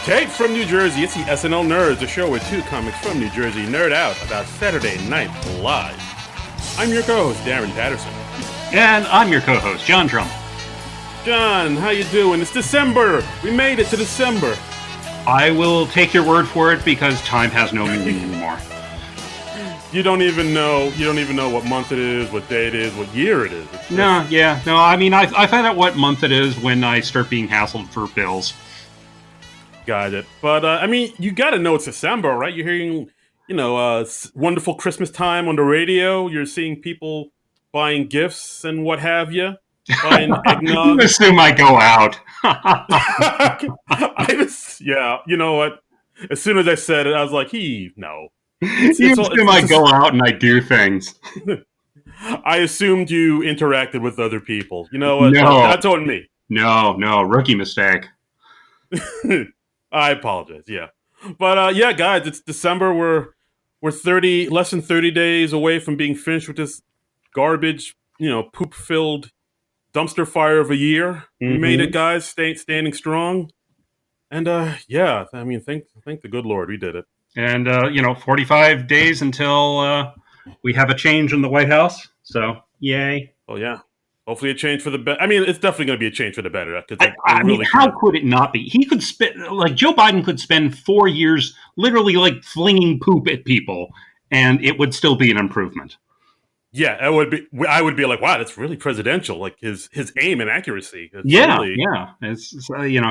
Take from New Jersey, it's the SNL Nerds, a show where two comics from New Jersey nerd out about Saturday Night Live. I'm your co-host, Darren Patterson. And I'm your co-host, John Trump. John, how you doing? It's December. We made it to December. I will take your word for it because time has no meaning anymore. You don't even know what month it is, what day it is, what year it is. I mean, I find out what month it is when I start being hassled for bills. Got it. But, I mean, you gotta know it's December, right? You're hearing, wonderful Christmas time on the radio. You're seeing people buying gifts and what have you. Buying eggnog. You assume I go out. Yeah, you know what? As soon as I said it, I was like, no. You assume I go out and I do things. I assumed you interacted with other people. You know what? No. That's on me. No, rookie mistake. I apologize. Yeah, but yeah, guys, it's December. We're less than 30 days away from being finished with this garbage, poop-filled dumpster fire of a year. Mm-hmm. We made it, guys. Standing strong, and yeah, I mean, thank the good Lord, we did it. And 45 days until we have a change in the White House. So yay! Oh yeah. Hopefully a change for the better. I mean, it's definitely going to be a change for the better. I mean, how could it not be? He could Joe Biden could spend 4 years literally flinging poop at people, and it would still be an improvement. Yeah, it would be. I would be like, wow, that's really presidential. Like his aim and accuracy. Yeah. It's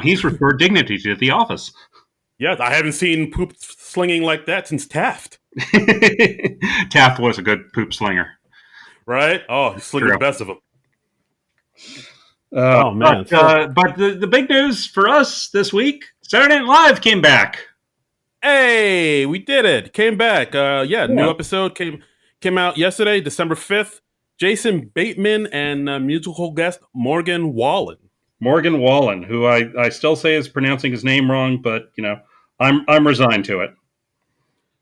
he's restored dignity to the office. Yeah, I haven't seen poop slinging like that since Taft. Taft was a good poop slinger, right? Oh, he slinged the best of them. Oh man! But the big news for us this week: Saturday Night Live came back. Hey, we did it! Came back. New episode came out yesterday, December 5th. Jason Bateman and musical guest Morgan Wallen. Morgan Wallen, who I still say is pronouncing his name wrong, but I'm resigned to it.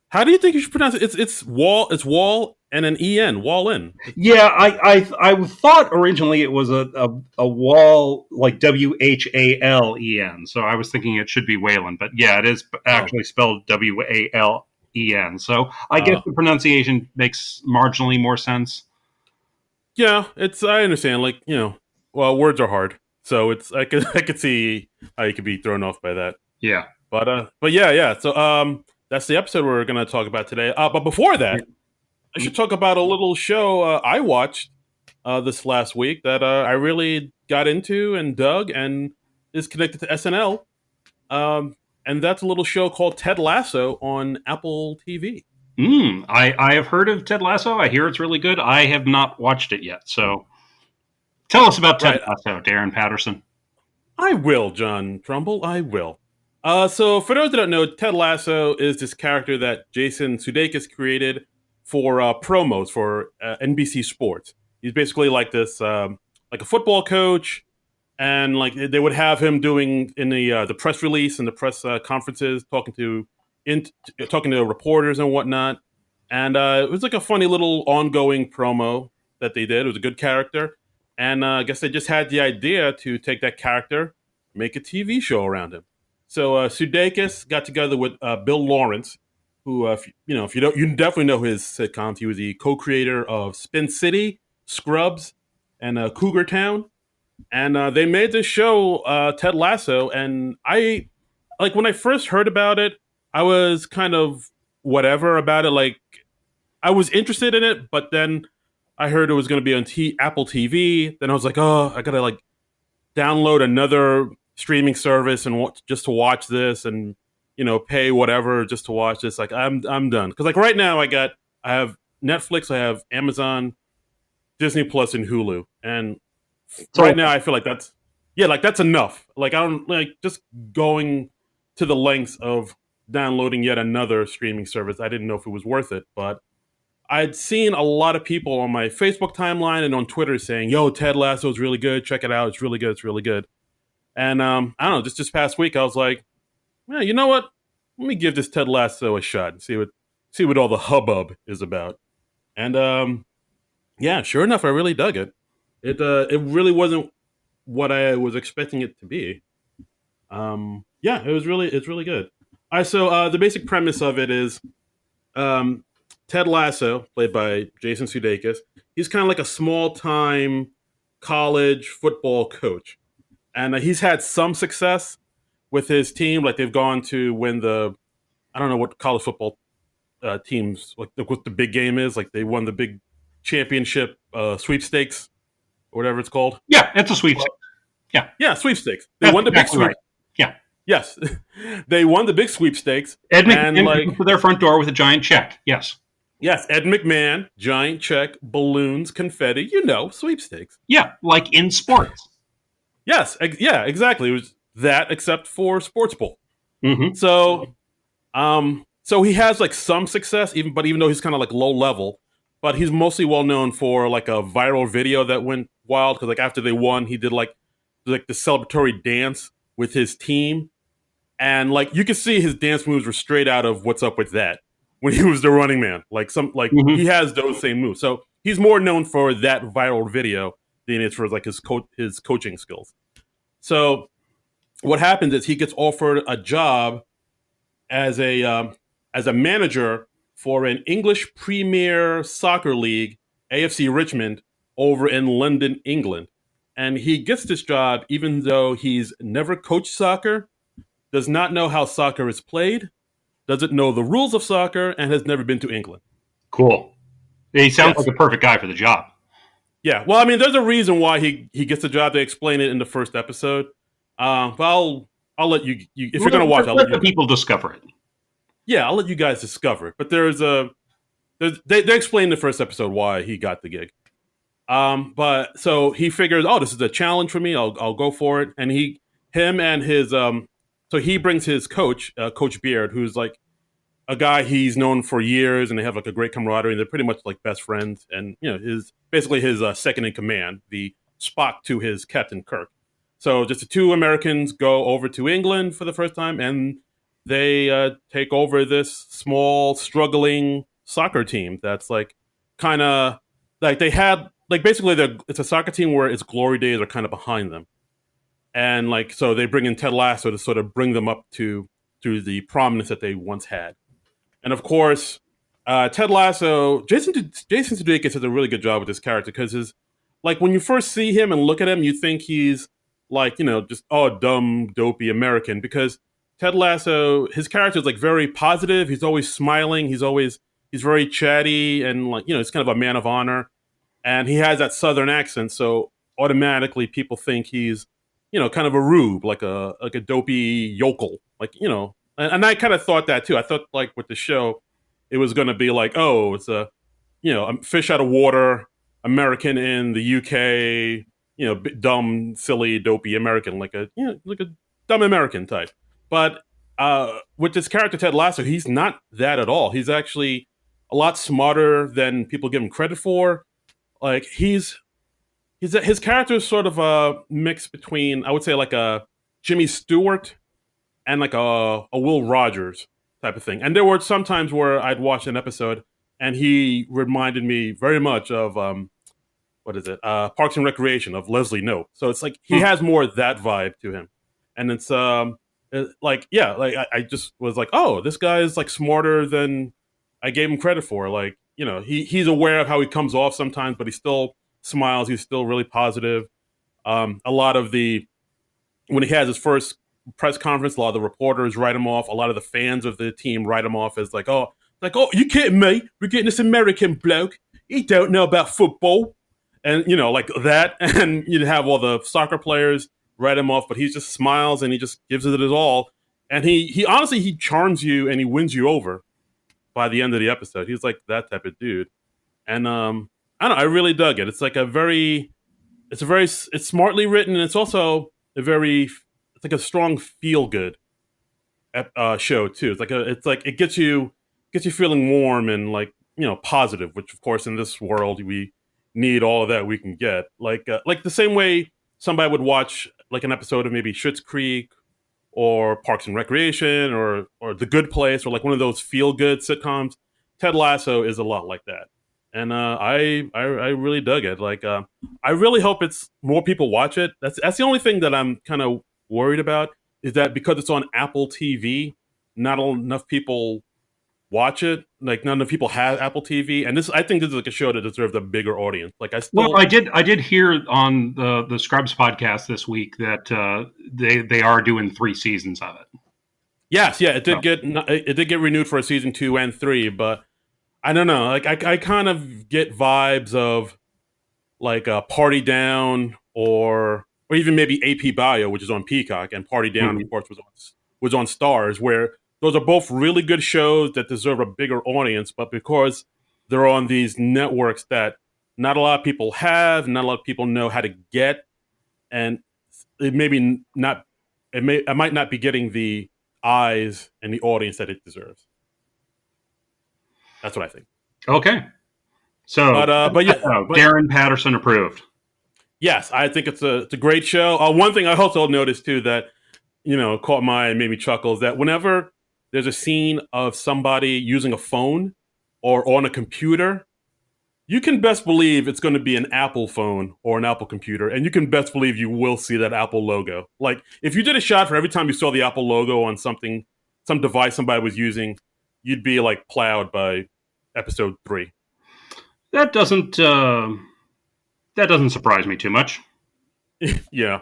How do you think you should pronounce it? It's Wall and an E-N, Wallen. Yeah, I thought originally it was a wall, like W-H-A-L-E-N. So I was thinking it should be Whalen, but yeah, it is actually spelled W-A-L-E-N. So I guess the pronunciation makes marginally more sense. Yeah, I understand. Words are hard, so I could see how you could be thrown off by that. Yeah, but yeah. So that's the episode we're going to talk about today. But before that, I should talk about a little show I watched this last week that I really got into and dug and is connected to SNL. And that's a little show called Ted Lasso on Apple TV. I have heard of Ted Lasso. I hear it's really good. I have not watched it yet. So tell us about Ted Lasso, Darren Patterson. I will, John Trumbull. I will. So for those that don't know, Ted Lasso is this character that Jason Sudeikis created for promos for NBC Sports. He's basically like this, like a football coach, and like they would have him doing in the press release and the press conferences, talking to reporters and whatnot. And it was like a funny little ongoing promo that they did. It was a good character, and I guess they just had the idea to take that character, make a TV show around him. So Sudeikis got together with Bill Lawrence, who, if you don't, you definitely know his sitcoms. He was the co-creator of Spin City, Scrubs, and Cougar Town, and they made this show, Ted Lasso. And when I first heard about it, I was kind of whatever about it. Like, I was interested in it, but then I heard it was going to be on Apple TV. Then I was like, oh, I gotta download another streaming service and just to watch this, and pay whatever just to watch this. Like, I'm done, because right now I have Netflix, I have Amazon, Disney Plus, and Hulu, and right now I feel like that's enough. Like, I don't just going to the lengths of downloading yet another streaming service. I didn't know if it was worth it, but I'd seen a lot of people on my Facebook timeline and on Twitter saying, "Yo, Ted Lasso is really good. Check it out. It's really good. It's really good." And I don't know, just this past week, I was like, "Yeah, you know what? Let me give this Ted Lasso a shot and see what all the hubbub is about." And yeah, sure enough, I really dug it. It really wasn't what I was expecting it to be. Yeah, it's really good. All right, so the basic premise of it is um, Ted Lasso, played by Jason Sudeikis. He's kind of like a small time college football coach, and he's had some success with his team. Like they've gone to win the I don't know what college football teams like what the big game is. Like they won the big championship sweepstakes or whatever it's called. Yeah, it's a sweepstakes. Well, Yeah, yeah, sweepstakes. They that's won the big exactly sweep. right. Yeah. Yes, they won the big sweepstakes, Ed and McMahon comes like to their front door with a giant check. Yes. yes, Ed McMahon, giant check, balloons, confetti. Sweepstakes. Yeah, like in sports. Yes, yeah, exactly. It was that except for sports ball. Hmm. So he has like some success, even though he's kind of like low level, but he's mostly well known for like a viral video that went wild because like after they won, he did like the celebratory dance with his team, and like you could see his dance moves were straight out of What's Up with That when he was the running man. Like he Hmm. has those same moves. So he's more known for that viral video than it's for like his coaching skills. So what happens is he gets offered a job as a manager for an English Premier Soccer League, AFC Richmond, over in London, England. And he gets this job even though he's never coached soccer, does not know how soccer is played, doesn't know the rules of soccer, and has never been to England. Cool. He sounds like Yes. a perfect guy for the job. Yeah. Well, I mean, there's a reason why he gets the job. They explain it in the first episode. But I'll let you if you're gonna watch, I'll let Let the you. people discover it. Yeah, I'll let you guys discover it. But they explain in the first episode why he got the gig. But so he figures, oh, this is a challenge for me. I'll go for it. And him and his so he brings his coach, Coach Beard, who's like a guy he's known for years, and they have like a great camaraderie. And they're pretty much like best friends. And his basically his second in command, the Spock to his Captain Kirk. So just the two Americans go over to England for the first time, and they take over this small, struggling soccer team that's like kind of like they had like basically it's a soccer team where its glory days are kind of behind them, and like so they bring in Ted Lasso to sort of bring them up to the prominence that they once had, and of course. Ted Lasso, Jason Sudeikis does a really good job with this character because his like when you first see him and look at him, you think he's like just dumb dopey American because Ted Lasso, his character is like very positive. He's always smiling. He's very chatty and like he's kind of a man of honor, and he has that Southern accent. So automatically people think he's kind of a rube, like a dopey yokel, like and I kind of thought that too. I thought like with the show, it was going to be like it's a a fish out of water American in the UK, dumb, silly, dopey American, like a dumb American type. But with this character Ted Lasso, he's not that at all. He's actually a lot smarter than people give him credit for. Like his character is sort of a mix between I would say like a Jimmy Stewart and like a Will Rogers type of thing. And there were some times where I'd watch an episode and he reminded me very much of what is it? Parks and Recreation of Leslie Knope. So it's like he has more of that vibe to him, and it's like yeah, like I just was like, oh, this guy is like smarter than I gave him credit for. Like he's aware of how he comes off sometimes, but he still smiles. He's still really positive. A lot of the when he has his first press conference, a lot of the reporters write him off. A lot of the fans of the team write him off as like, you kidding me? We're getting this American bloke. He don't know about football, and like that. And you'd have all the soccer players write him off, but he just smiles and he just gives it his all. And he honestly he charms you and he wins you over by the end of the episode. He's like that type of dude. And I don't know, I really dug it. It's like it's smartly written and it's also it's like a strong feel good show too. It's like it gets you feeling warm and like positive, which of course in this world we need all of that we can get. Like the same way somebody would watch like an episode of maybe Schitt's Creek or Parks and Recreation or The Good Place or like one of those feel good sitcoms. Ted Lasso is a lot like that, and I really dug it. I really hope it's more people watch it. That's the only thing that I'm kind of worried about. is that because it's on Apple TV, not enough people watch it. Like not enough people have Apple TV, and I think this is like a show that deserves a bigger audience. Like I Well, still, I did hear on the Scrubs podcast this week that they are doing 3 seasons of it. yes, yeah, So, it did get renewed for a season 2 and 3, but I don't know. Like I kind of get vibes of like Party Down or even maybe AP Bio, which is on Peacock, and Party Down, of mhm. course, was on Stars, where those are both really good shows that deserve a bigger audience, but because they're on these networks that not a lot of people have, not a lot of people know how to get, and it maybe not, I might not be getting the eyes and the audience that it deserves. That's what I think. Okay. So, But yeah, but Darren Patterson approved. yes, I think it's a great show. One thing I also noticed too that caught my eye and made me chuckle is that whenever there's a scene of somebody using a phone or on a computer, you can best believe it's going to be an Apple phone or an Apple computer, and you can best believe you will see that Apple logo. Like if you did a shot for every time you saw the Apple logo on some device somebody was using, you'd be like plowed by episode 3. That doesn't surprise me too much. Yeah.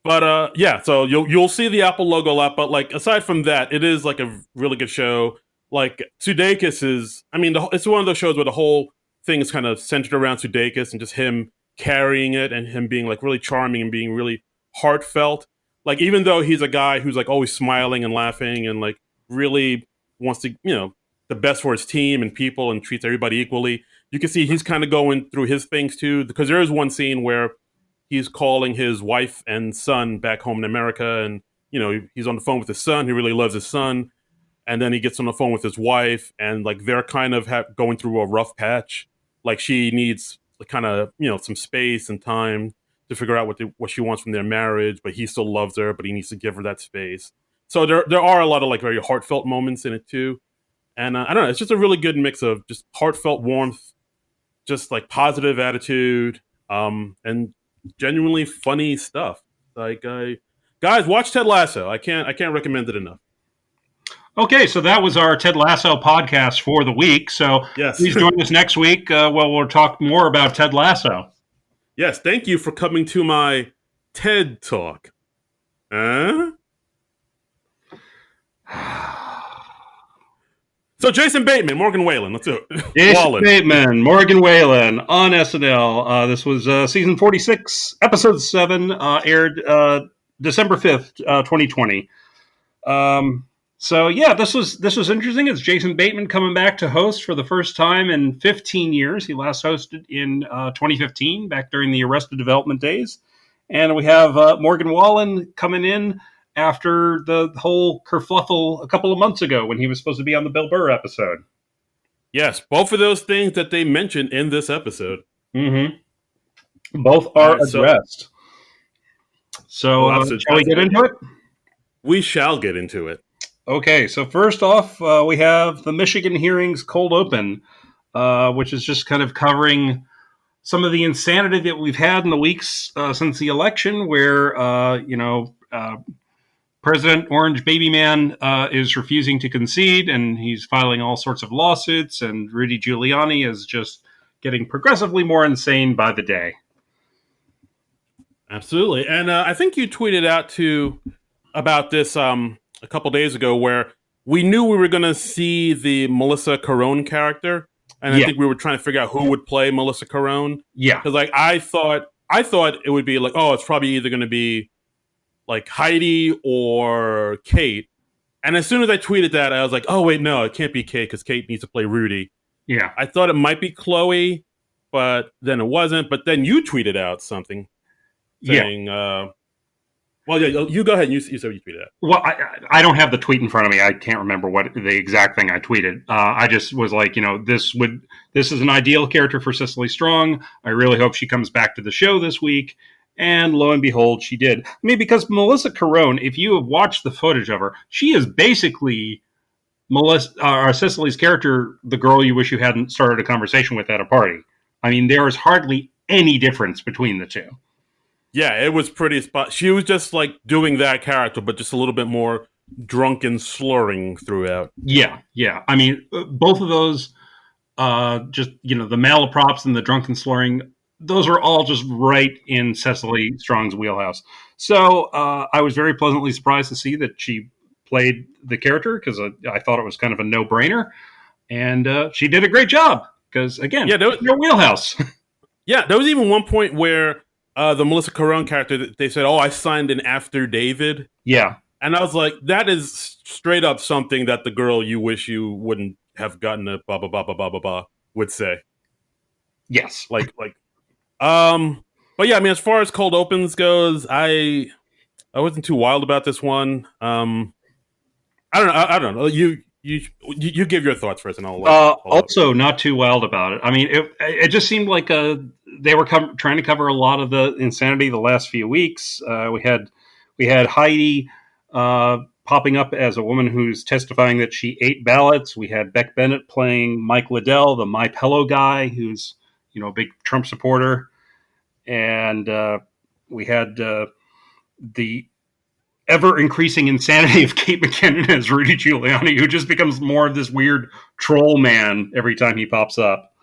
But yeah, so you'll see the Apple logo a lot, but like aside from that, it is like a really good show. Like Sudeikis is, I mean, it's one of those shows where the whole thing is kind of centered around Sudeikis and just him carrying it and him being like really charming and being really heartfelt. Like even though he's a guy who's like always smiling and laughing and like really wants to, the best for his team and people and treats everybody equally, you can see he's kind of going through his things too. Because there is one scene where he's calling his wife and son back home in America, and he's on the phone with his son. He really loves his son, and then he gets on the phone with his wife, and like they're kind of going through a rough patch. Like she needs kind of some space and time to figure out what she wants from their marriage, but he still loves her, but he needs to give her that space. So there are a lot of like very heartfelt moments in it too, and I don't know. It's just a really good mix of just heartfelt warmth, just like positive attitude, and genuinely funny stuff. Like, guys, watch Ted Lasso. I can't recommend it enough. Okay, so that was our Ted Lasso podcast for the week. So Yes, please join us next week. We'll talk more about Ted Lasso. yes. Thank you for coming to my TED Talk. Huh? So Jason Bateman, Morgan Wallen. Let's do it. Jason Wallen. Bateman, Morgan Wallen on SNL. This was season 46, episode 7, aired December 5th, 2020. So yeah, this was interesting. It's Jason Bateman coming back to host for the first time in 15 years. He last hosted in 2015, back during the Arrested Development days. And we have Morgan Wallen coming in after the whole kerfluffle a couple of months ago when he was supposed to be on the Bill Burr episode. Yes, both of those things that they mentioned in this episode. Mm-hmm. Both are addressed. So shall we get into it? We shall get into it. Okay, so first off, we have the Michigan hearings cold open, which is just kind of covering some of the insanity that we've had in the weeks since the election, where President Orange Baby Man is refusing to concede, and he's filing all sorts of lawsuits, and Rudy Giuliani is just getting progressively more insane by the day. Absolutely. And I think you tweeted out about this a couple days ago, where we knew we were going to see the Melissa Carone character, and I think we were trying to figure out who would play Melissa Carone. Yeah, because like I thought it would be like, oh, it's probably either going to be like Heidi or Kate. And as soon as I tweeted that, I was like, oh wait, no, it can't be Kate because Kate needs to play Rudy. Yeah, I thought it might be Chloe, but then it wasn't. But then you tweeted out something saying, well, yeah, you go ahead and you said you tweeted it. Well, I don't have the tweet in front of me. I can't remember what the exact thing I tweeted. I just was like, this is an ideal character for Cecily Strong. I really hope she comes back to the show this week. And lo and behold, she did. I mean, because Melissa Carone, if you have watched the footage of her, she is basically Cecily's character, the girl you wish you hadn't started a conversation with at a party. I mean, there is hardly any difference between the two. Yeah, it was pretty spot. She was just like doing that character, but just a little bit more drunken slurring throughout. Yeah, yeah. I mean, both of those, just the malaprops and the drunken slurring, those are all just right in Cecily Strong's wheelhouse. So I was very pleasantly surprised to see that she played the character because I thought it was kind of a no brainer, and she did a great job because again, Yeah, your wheelhouse. yeah. There was even one point where the Melissa Caron character, they said, "Oh, I signed an after David," Yeah. and I was like, "That is straight up something that the girl you wish you wouldn't have gotten a blah blah blah blah blah blah blah would say." Yes. Like, but yeah, I mean, as far as cold opens goes, I wasn't too wild about this one. I don't know. I don't know. You give your thoughts first, and I'll follow up. Also, not too wild about it. I mean, it just seemed like they were trying to cover a lot of the insanity the last few weeks. We had Heidi popping up as a woman who's testifying that she ate ballots. We had Beck Bennett playing Mike Liddell, the My Pillow guy, who's a big Trump supporter, and we had the ever increasing insanity of Kate McKinnon as Rudy Giuliani, who just becomes more of this weird troll man every time he pops up.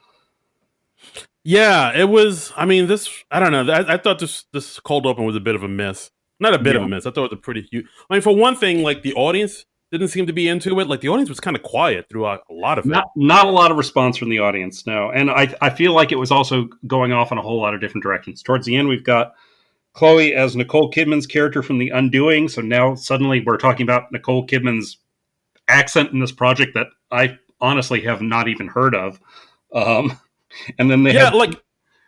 Yeah, it was. I mean, this. I don't know. I thought this cold open was a bit of a miss. Not a bit of Yeah. a miss. I thought it was a pretty huge. I mean, for one thing, like the audience didn't seem to be into it. Like the audience was kind of quiet throughout a lot of it. Not a lot of response from the audience, no. And I feel like it was also going off in a whole lot of different directions. Towards the end, we've got Chloe as Nicole Kidman's character from The Undoing. So now suddenly we're talking about Nicole Kidman's accent in this project that I honestly have not even heard of. Um, and then they Yeah, have like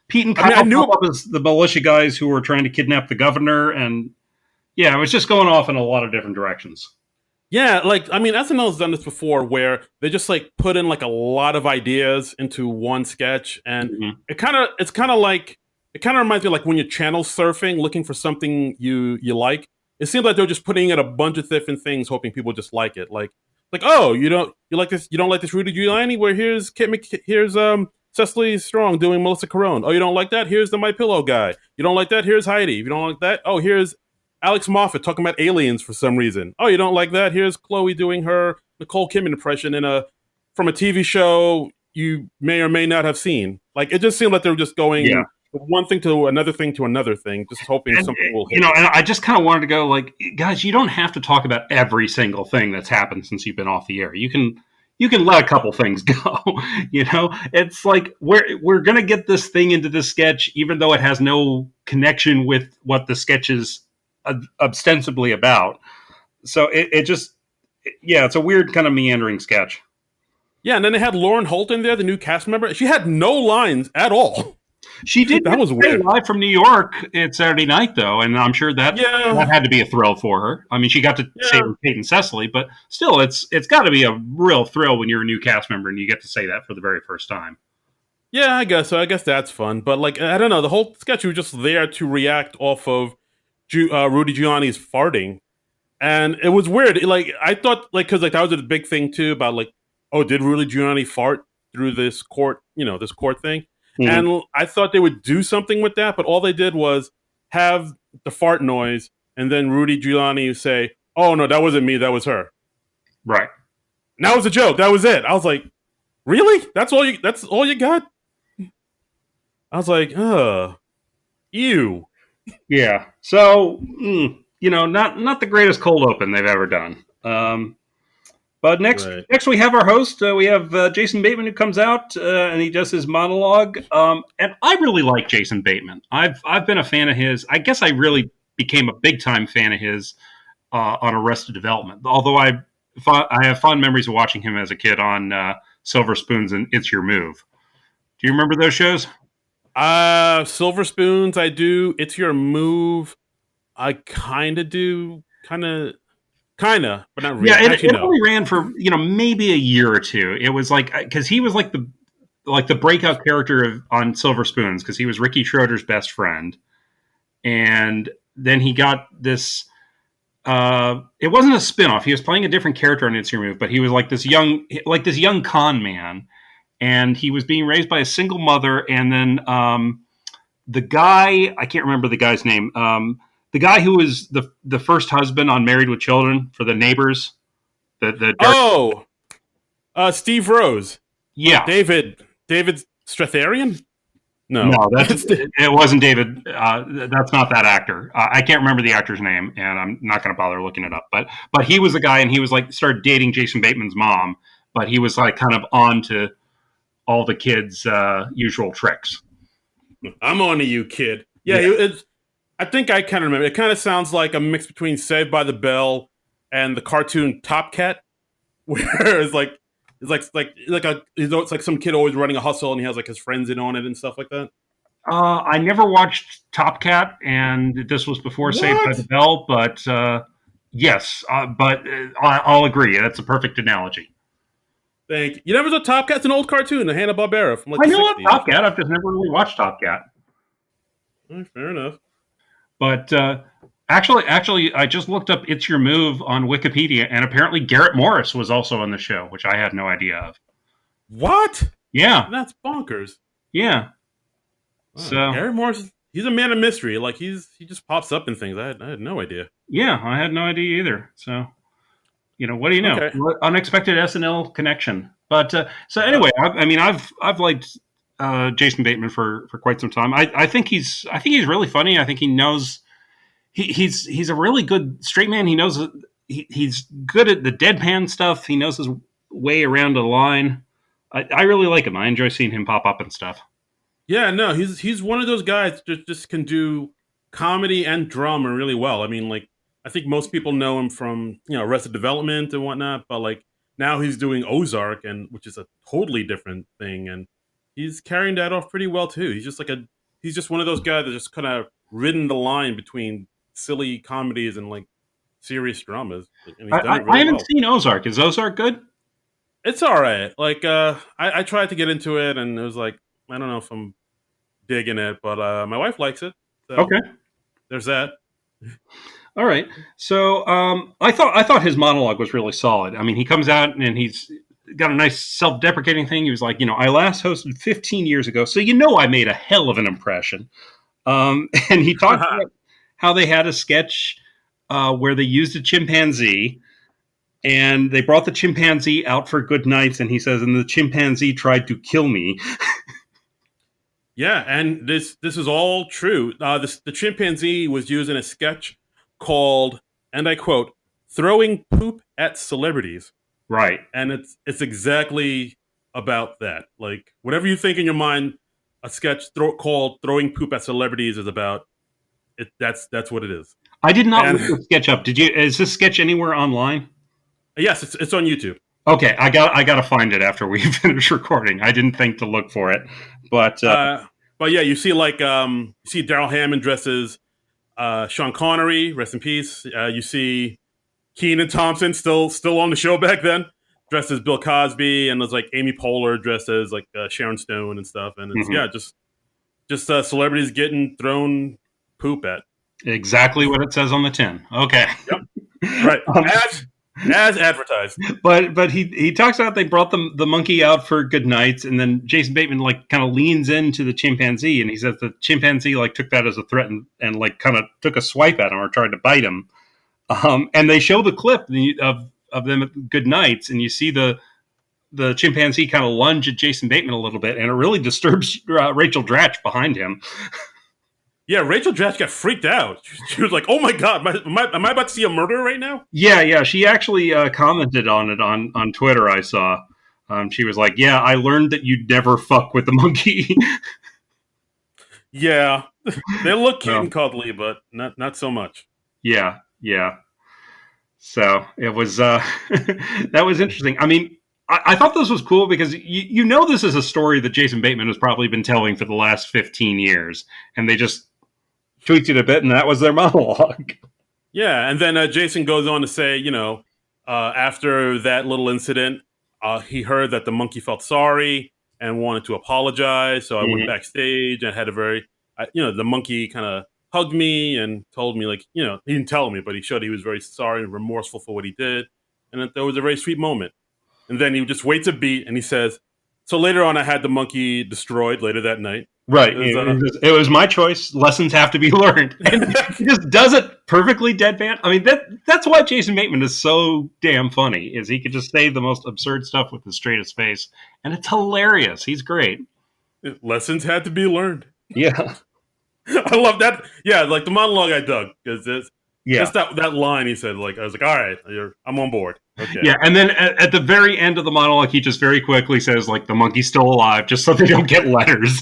Pete and I mean, Kyle I knew. pop up as the militia guys who were trying to kidnap the governor. And yeah, it was just going off in a lot of different directions. Yeah, like I mean, SNL has done this before, where they just like put in like a lot of ideas into one sketch, and Mm-hmm. it's kind of like it kind of reminds me of like when you're channel surfing, looking for something you like. It seems like they're just putting in a bunch of different things, hoping people just like it. Like oh, you don't like this Rudy Giuliani? Where here's Cecily Strong doing Melissa Caron. Oh, you don't like that? Here's the My Pillow guy. You don't like that? Here's Heidi. You don't like that? Oh, here's Alex Moffat talking about aliens for some reason. Oh, you don't like that? Here's Chloe doing her Nicole Kidman impression from a TV show you may or may not have seen. Like it just seemed like they were just Yeah. going from one thing to another thing to another thing, just hoping And, something will hit. and I just kind of wanted to go like, guys, you don't have to talk about every single thing that's happened since you've been off the air. You can let a couple things go. It's like we're gonna get this thing into this sketch, even though it has no connection with what the sketch is ostensibly about. So it just, yeah, it's a weird kind of meandering sketch. Yeah, and then they had Lauren Holt in there, the new cast member. She had no lines at all. She did That was stay weird. live from New York at Saturday night, though, and I'm sure that Yeah, had to be a thrill for her. I mean, she got to say yeah, it with Kate and Cecily, but still, it's got to be a real thrill when you're a new cast member and you get to say that for the very first time. yeah. I guess so. I guess that's fun. But like, I don't know. The whole sketch was just there to react off of Rudy Giuliani's farting, and it was weird. Like I thought, like because like that was a big thing too about like, oh, did Rudy Giuliani fart through this court, this court thing? Mhm. And I thought they would do something with that, but all they did was have the fart noise, and then Rudy Giuliani say, "Oh no, that wasn't me, that was her." Right. And that was a joke. That was it. I was like, really? That's all you? That's all you got? I was like, ew. Yeah. So, not the greatest cold open they've ever done. But next, Right. next we have our host. We have Jason Bateman who comes out and he does his monologue. And I really like Jason Bateman. I've been a fan of his. I guess I really became a big time fan of his on Arrested Development. Although I have fond memories of watching him as a kid on Silver Spoons and It's Your Move. Do you remember those shows? Silver Spoons, I do. It's Your Move. I kind of do. Kind of, but not really. Yeah, Actually, it no. only ran for maybe a year or two. It was like because he was like the breakout character on Silver Spoons because he was Ricky Schroeder's best friend, and then he got this. It wasn't a spinoff. He was playing a different character on It's Your Move, but he was like this young con man, and he was being raised by a single mother, and then the guy, I can't remember the guy's name. The guy who was the first husband on Married with Children for the neighbors. The dark, Oh, Steve Rose. yeah. David Strathairn? No, No, it's it wasn't David. That's not that actor. I can't remember the actor's name, and I'm not going to bother looking it up. But he was a guy, and he was like started dating Jason Bateman's mom, but he was like kind of on to all the kids' usual tricks. I'm on to you, kid. Yeah, Yeah. I think I kind of remember. It kind of sounds like a mix between Saved by the Bell and the cartoon Top Cat, where it's like some kid always running a hustle and he has like his friends in on it and stuff like that. I never watched Top Cat, and this was before Saved by the What? Bell, but yes, I'll agree. That's a perfect analogy. Thank you. You never saw Top Cat? It's an old cartoon, a Hanna Barbera from like I the know what '60s. Top Cat. I've just never really watched Top Cat. Fair enough. But actually, I just looked up "It's Your Move" on Wikipedia, and apparently Garrett Morris was also on the show, which I had no idea of. What? Yeah, That's bonkers. yeah. Wow. So Gary Morris, he's a man of mystery. Like he just pops up in things. I had no idea. yeah, I had no idea either. So what do you know? Okay. Unexpected SNL connection. But so anyway, I mean, I've liked Jason Bateman for quite some time. I think he's really funny. I think he knows he's a really good straight man. He knows he's good at the deadpan stuff. He knows his way around a line. I really like him. I enjoy seeing him pop up and stuff. Yeah, no, he's one of those guys that just can do comedy and drama really well. I mean, like I think most people know him from Arrested Development and whatnot, but like now he's doing Ozark, and which is a totally different thing, and he's carrying that off pretty well too. He's just one of those guys that just kind of ridden the line between silly comedies and like serious dramas, and he's done it I really haven't well. seen Ozark. Is Ozark good? It's all right. Like I tried to get into it, and it was like I don't know if I'm digging it, but my wife likes it, so Okay. there's that. All right. So I thought his monologue was really solid. I mean, he comes out and he's got a nice self-deprecating thing. He was like, I last hosted 15 years ago, so I made a hell of an impression. And he talked about how they had a sketch where they used a chimpanzee, and they brought the chimpanzee out for good nights, and he says, and the chimpanzee tried to kill me. Yeah, and this is all true. The chimpanzee was used in a sketch called, and I quote, "throwing poop at celebrities," Right. and it's exactly about that. Like whatever you think in your mind, a sketch called "Throwing Poop at Celebrities" is about it. That's what it is. I did not And look the sketch up. Did you? Is this sketch anywhere online? yes, it's on YouTube. Okay, I got to find it after we finish recording. I didn't think to look for it, but But yeah, you see like you see Daryl Hammond dressed as Sean Connery, rest in peace. You see Keenan Thompson still on the show back then, dressed as Bill Cosby, and there's like Amy Poehler dressed as like Sharon Stone and stuff. And it's mhm. just celebrities getting thrown poop at. Exactly what it says on the tin. Okay. Yep, right. Um, As advertised. but he talks about they brought the monkey out for good nights, and then Jason Bateman like kind of leans into the chimpanzee, and he says the chimpanzee like took that as a threat and like kind of took a swipe at him or tried to bite him. And they show the clip of them at good nights, and you see the chimpanzee kind of lunge at Jason Bateman a little bit, and it really disturbs Rachel Dratch behind him. Yeah, Rachel Dratch got freaked out. She was like, "Oh my god, am I about to see a murder right now?" Yeah. She actually commented on it on Twitter. I saw. She was like, "Yeah, I learned that you'd never fuck with the monkey." Yeah, they look cute So, and cuddly, but not so much. yeah. So it was that was interesting. I mean, I thought this was cool because this is a story that Jason Bateman has probably been telling for the last 15 years, and they just tweaked it a bit, and that was their monologue. Yeah, and then Jason goes on to say, after that little incident, he heard that the monkey felt sorry and wanted to apologize. So I went Mhm. backstage and had a the monkey kind of hugged me and told me, like, he didn't tell me, but he showed he was very sorry and remorseful for what he did. And that there was a very sweet moment. And then he just waits a beat and he says, so later on, I had the monkey destroyed later that night. Right. Is, It was my choice. Lessons have to be learned. And he just does it perfectly deadpan. I mean, that's why Jason Bateman is so damn funny, is he could just say the most absurd stuff with the straightest face. And it's hilarious. He's great. lessons had to be learned. Yeah. I love that. Yeah, like the monologue I dug because Yeah. just that line he said. Like I was like, all right, I'm on board. Okay. Yeah. And then at the very end of the monologue, he just very quickly says, like, the monkey's still alive, just so they don't get letters.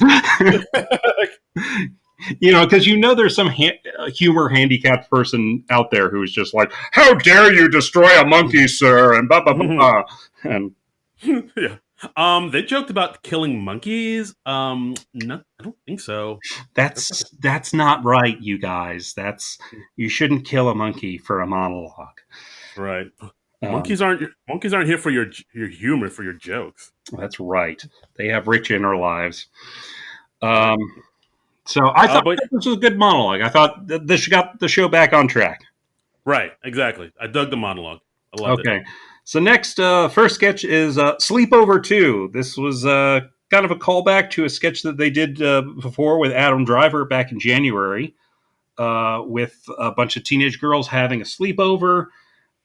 Because there's some humor handicapped person out there who's just like, "How dare you destroy a monkey, sir?" and blah blah blah. And yeah. They joked about killing monkeys. No, I don't think so. that's not right, you guys. You shouldn't kill a monkey for a monologue. Right. Monkeys aren't here for your humor, for your jokes. That's right. They have rich inner lives. So I thought this was a good monologue. I thought this got the show back on track. Right, exactly. I dug the monologue. I loved it. Okay. So next, first sketch is Sleepover 2. This was kind of a callback to a sketch that they did before with Adam Driver back in January with a bunch of teenage girls having a sleepover.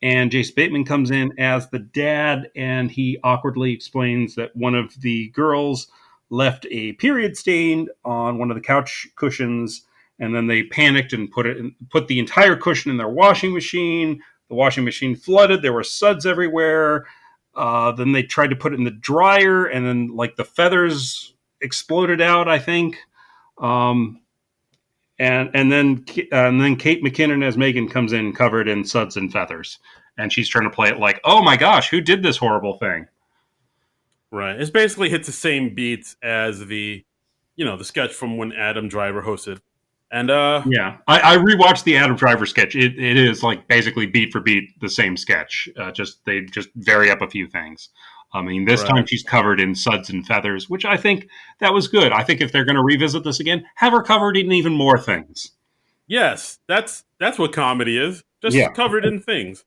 And Jason Bateman comes in as the dad, and he awkwardly explains that one of the girls left a period stain on one of the couch cushions, and then they panicked and put the entire cushion in their washing machine. The washing machine flooded. There were suds everywhere. Then they tried to put it in the dryer, and then like the feathers exploded out, I think. And then Kate McKinnon as Megan comes in covered in suds and feathers, and she's trying to play it like, "Oh my gosh, who did this horrible thing?" Right. It's basically hits the same beats as the sketch from when Adam Driver hosted. And yeah, I rewatched the Adam Driver sketch. It is like basically beat for beat the same sketch. They just vary up a few things. I mean, this time she's covered in suds and feathers, which I think that was good. I think if they're going to revisit this again, have her covered in even more things. Yes, that's what comedy is. Just covered in things.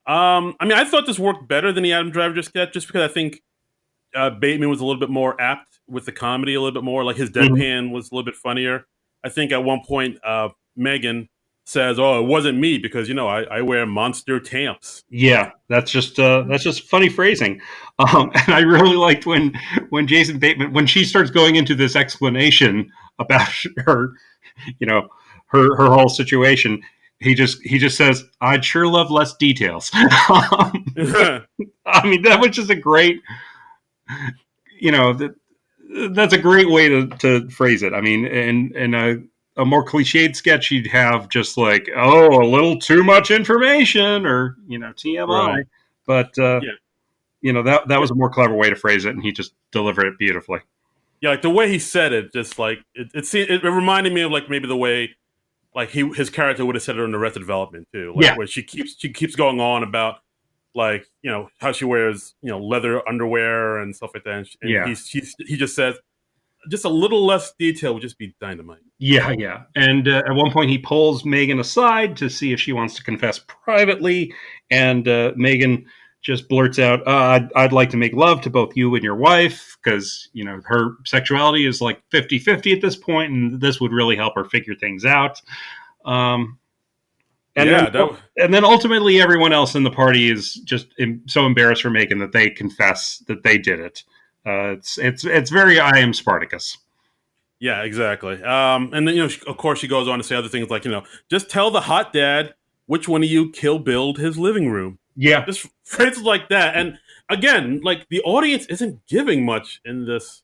I mean, I thought this worked better than the Adam Driver sketch, just because I think Bateman was a little bit more apt with the comedy, a little bit more like his deadpan was a little bit funnier. I think at one point Megan says, "Oh, it wasn't me because I wear monster tamps." Yeah, that's just funny phrasing, and I really liked when Jason Bateman, when she starts going into this explanation about her, her whole situation. He just says, "I'd sure love less details." I mean, that was just a great, that's a great way to phrase it. I mean, in a more cliched sketch, you'd have just like, "Oh, a little too much information," or TMI. Right. But that was a more clever way to phrase it, and he just delivered it beautifully. Yeah, like the way he said it, just like it reminded me of like maybe the way like his character would have said it in Arrested Development too. Like where she keeps going on about like how she wears leather underwear and stuff like that. And he just says just a little less detail would just be dynamite. Yeah. And at one point he pulls Megan aside to see if she wants to confess privately, and Megan just blurts out, I'd like to make love to both you and your wife, because her sexuality is like 50-50 at this point, and this would really help her figure things out. And then ultimately everyone else in the party is just so embarrassed for Megan that they confess that they did it. It's very I Am Spartacus. Yeah, exactly. And then of course she goes on to say other things like just tell the hot dad which one of you Kill Bill'd his living room. Yeah, just phrases like that. And again, like the audience isn't giving much in this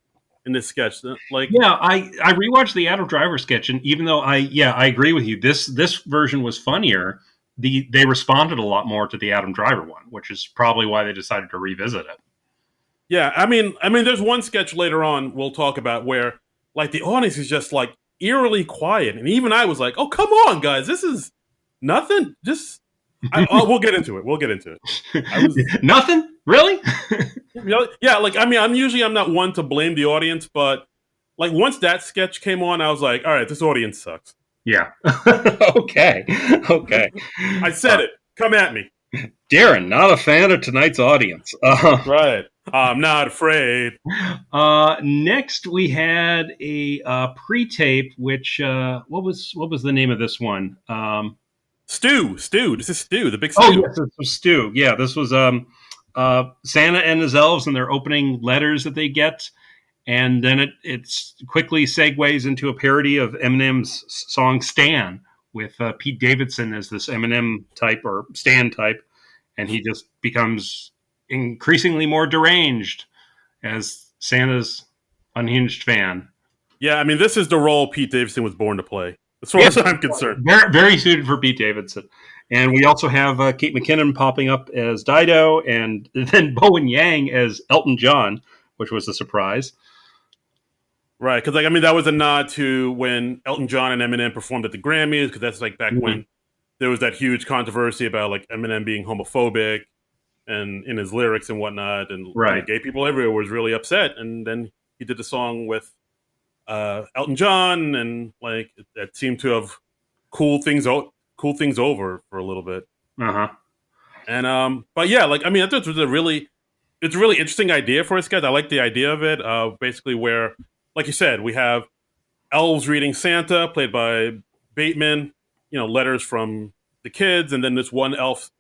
sketch. Like, I rewatched the Adam Driver sketch, and even though I agree with you, this version was funnier. They responded a lot more to the Adam Driver one, which is probably why they decided to revisit it. Yeah, I mean, there's one sketch later on we'll talk about where like the audience is just like eerily quiet, and even I was like, "Oh, come on, guys, this is nothing." Just we'll get into it. Nothing, really? Yeah. Like, I mean, I'm not one to blame the audience, but like once that sketch came on, I was like, all right, this audience sucks. Yeah. Okay. I said it. Come at me. Darren, not a fan of tonight's audience. Right. I'm not afraid. Next, we had a pre-tape. Which what was the name of this one? Stu. This is Stu, the big Oh Stu. yes, this was Stu. Yeah, this was Santa and his elves and their opening letters that they get, and then it quickly segues into a parody of Eminem's song "Stan" with Pete Davidson as this Eminem type or Stan type, and he just becomes increasingly more deranged as Santa's unhinged fan. Yeah, I mean, this is the role Pete Davidson was born to play, as far Yeah, as I'm concerned. very, very suited for Pete Davidson. And we also have Kate McKinnon popping up as Dido, and then Bowen Yang as Elton John, which was a surprise. Right, because I mean, that was a nod to when Elton John and Eminem performed at the Grammys, because that's like back when there was that huge controversy about like Eminem being homophobic and in his lyrics and whatnot, and Right. gay people everywhere was really upset. And then he did the song with Elton John, and like that seemed to have cooled things over for a little bit. Uh huh. And but yeah, like I mean, I thought it's a really interesting idea for a sketch. I like the idea of it. Basically, where like you said, we have elves reading Santa, played by Bateman. You know, letters from the kids, and then this one elf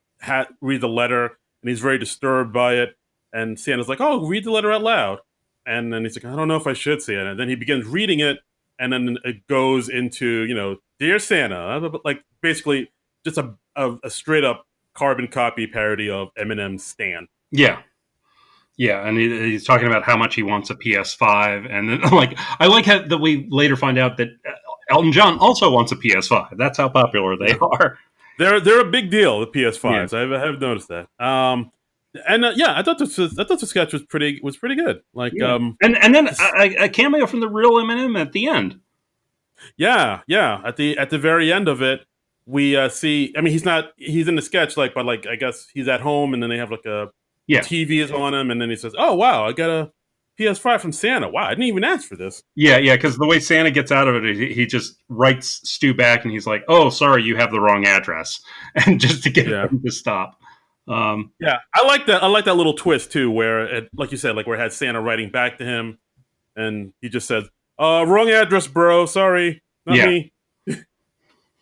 reads a letter, and he's very disturbed by it. And Santa's like, "Oh, read the letter out loud." And then he's like, "I don't know if I should say it." And then he begins reading it, and then it goes into, "Dear Santa," like basically just a straight up carbon copy parody of Eminem's "Stan." Yeah. Yeah, and he's talking about how much he wants a PS5, and then like I like how that we later find out that Elton John also wants a PS5. That's how popular they are. They're a big deal. The PS5s. Yeah. I have noticed that. And yeah, I thought the sketch was pretty good. Like Yeah. And then a cameo from the real Eminem at the end. yeah. At the very end of it, we see. I mean, he's in the sketch, like, but like I guess he's at home, and then they have like the Yeah. TV is on him, and then he says, "Oh wow, I got a PS5 from Santa. Wow, I didn't even ask for this." Yeah, because the way Santa gets out of it, he just writes Stu back, and he's like, "Oh, sorry, you have the wrong address," and just to get Yeah. him to stop. Yeah, I like that. I like that little twist too, where it, like you said, like where it had Santa writing back to him, and he just says, wrong address, bro. Sorry, not Yeah. me."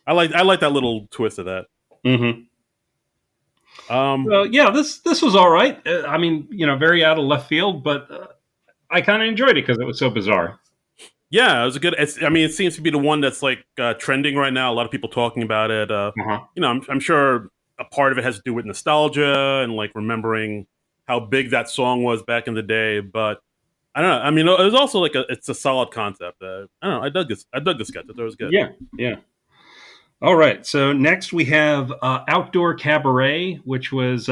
I like that little twist of that. Mm-hmm. Um, Well, yeah, this was all right. I mean, very out of left field, but I kind of enjoyed it because it was so bizarre. yeah, it was a good. I mean, it seems to be the one that's like trending right now. A lot of people talking about it. Uh-huh. I'm sure a part of it has to do with nostalgia and like remembering how big that song was back in the day. But I don't know. I mean, it was also like it's a solid concept. I don't know. I dug this. I dug the sketch. I thought it was good. Yeah. All right. So next we have Outdoor Cabaret, which was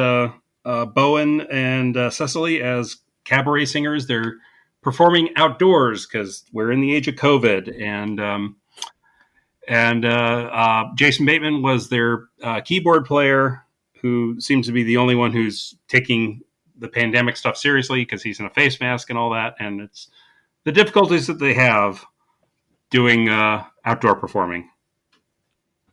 Bowen and Cecily as cabaret singers. They're performing outdoors because we're in the age of COVID, and Jason Bateman was their keyboard player, who seems to be the only one who's taking the pandemic stuff seriously because he's in a face mask and all that, and it's the difficulties that they have doing outdoor performing.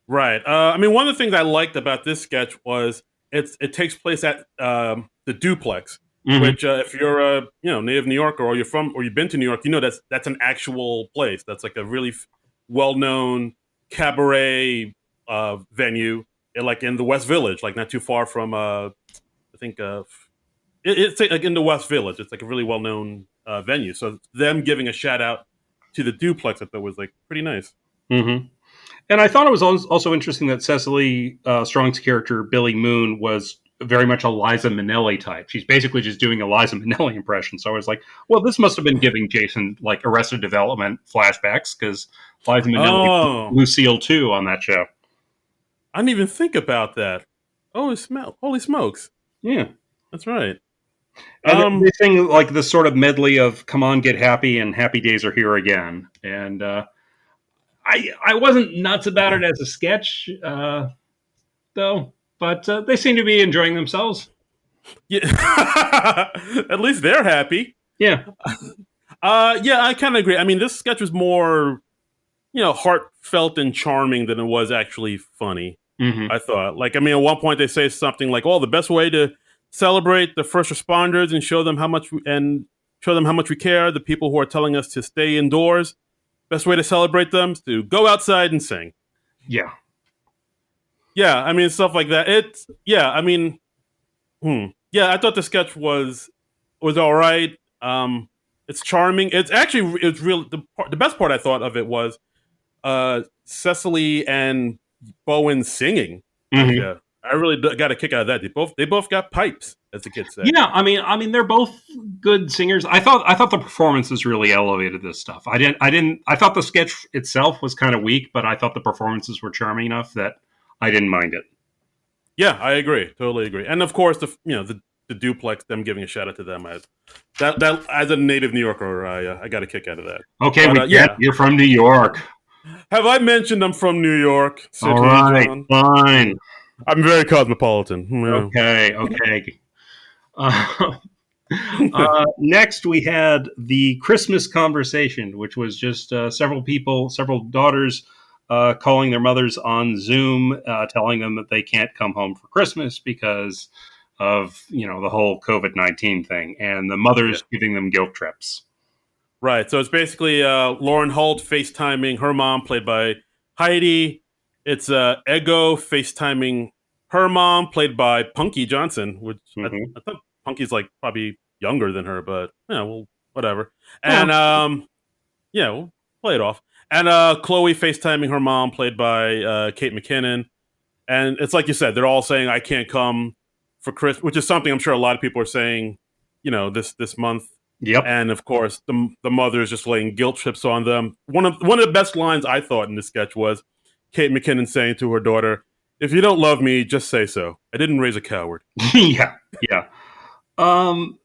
Right. I mean, one of the things I liked about this sketch was it takes place at the duplex, Mm-hmm. which if you're a native New Yorker or you've been to New York, that's an actual place. That's like a really well known cabaret venue, like in the West Village, like not too far from I think it's like in the West Village. It's like a really well known venue. So them giving a shout out to the duplex, I thought was like pretty nice. Mm-hmm. And I thought it was also interesting that Cecily Strong's character, Billy Moon, was very much a Liza Minnelli type. She's basically just doing a Liza Minnelli impression. So I was like, well, this must have been giving Jason like Arrested Development flashbacks because Liza Minnelli Lucille too on that show. I didn't even think about that. Holy smokes. Yeah. That's right. And they sing like this sort of medley of "Come On, Get Happy" and "Happy Days Are Here Again." And I wasn't nuts about it as a sketch, though, but they seem to be enjoying themselves. Yeah. At least they're happy. Yeah. Yeah, I kind of agree. I mean, this sketch was more, heartfelt and charming than it was actually funny. Hmm. I thought, like, I mean, at one point they say something like, "Oh, the best way to celebrate the first responders and show them how much we care, the people who are telling us to stay indoors. Best way to celebrate them is to go outside and sing." Yeah. Yeah, I mean, stuff like that. It's yeah, I mean, yeah, I thought the sketch was all right. It's charming. It's actually it's real. The best part I thought of it was Cecily and Bowen singing. Hmm. I really got a kick out of that. They both got pipes, as the kids say. Yeah, I mean, they're both good singers. I thought the performances really elevated this stuff. I thought the sketch itself was kind of weak, but I thought the performances were charming enough that I didn't mind it. Yeah, I agree, totally agree. And of course, the duplex, them giving a shout out to them, that as a native New Yorker, I got a kick out of that. Okay, But we get yeah, you're from New York. have I mentioned I'm from New York All City, right, John? fine. I'm very cosmopolitan. Okay, okay. Uh, next, we had the Christmas conversation, which was just several people, several daughters calling their mothers on Zoom, telling them that they can't come home for Christmas because of the whole COVID-19 thing, and the Yeah. mothers giving them guilt trips. Right. So it's basically Lauren Holt FaceTiming her mom, played by Heidi. It's Ego FaceTiming her mom, played by Punky Johnson, which Hmm. I thought Punky's like probably younger than her, but yeah, well, whatever. Yeah. And yeah, we'll play it off. And Chloe FaceTiming her mom, played by Kate McKinnon. And it's like you said, they're all saying I can't come for Christmas, which is something I'm sure a lot of people are saying, this month. Yep. And of course, the mother is just laying guilt trips on them. One of the best lines I thought in this sketch was Kate McKinnon saying to her daughter, "If you don't love me, just say so. I didn't raise a coward." Yeah. Yeah. Um,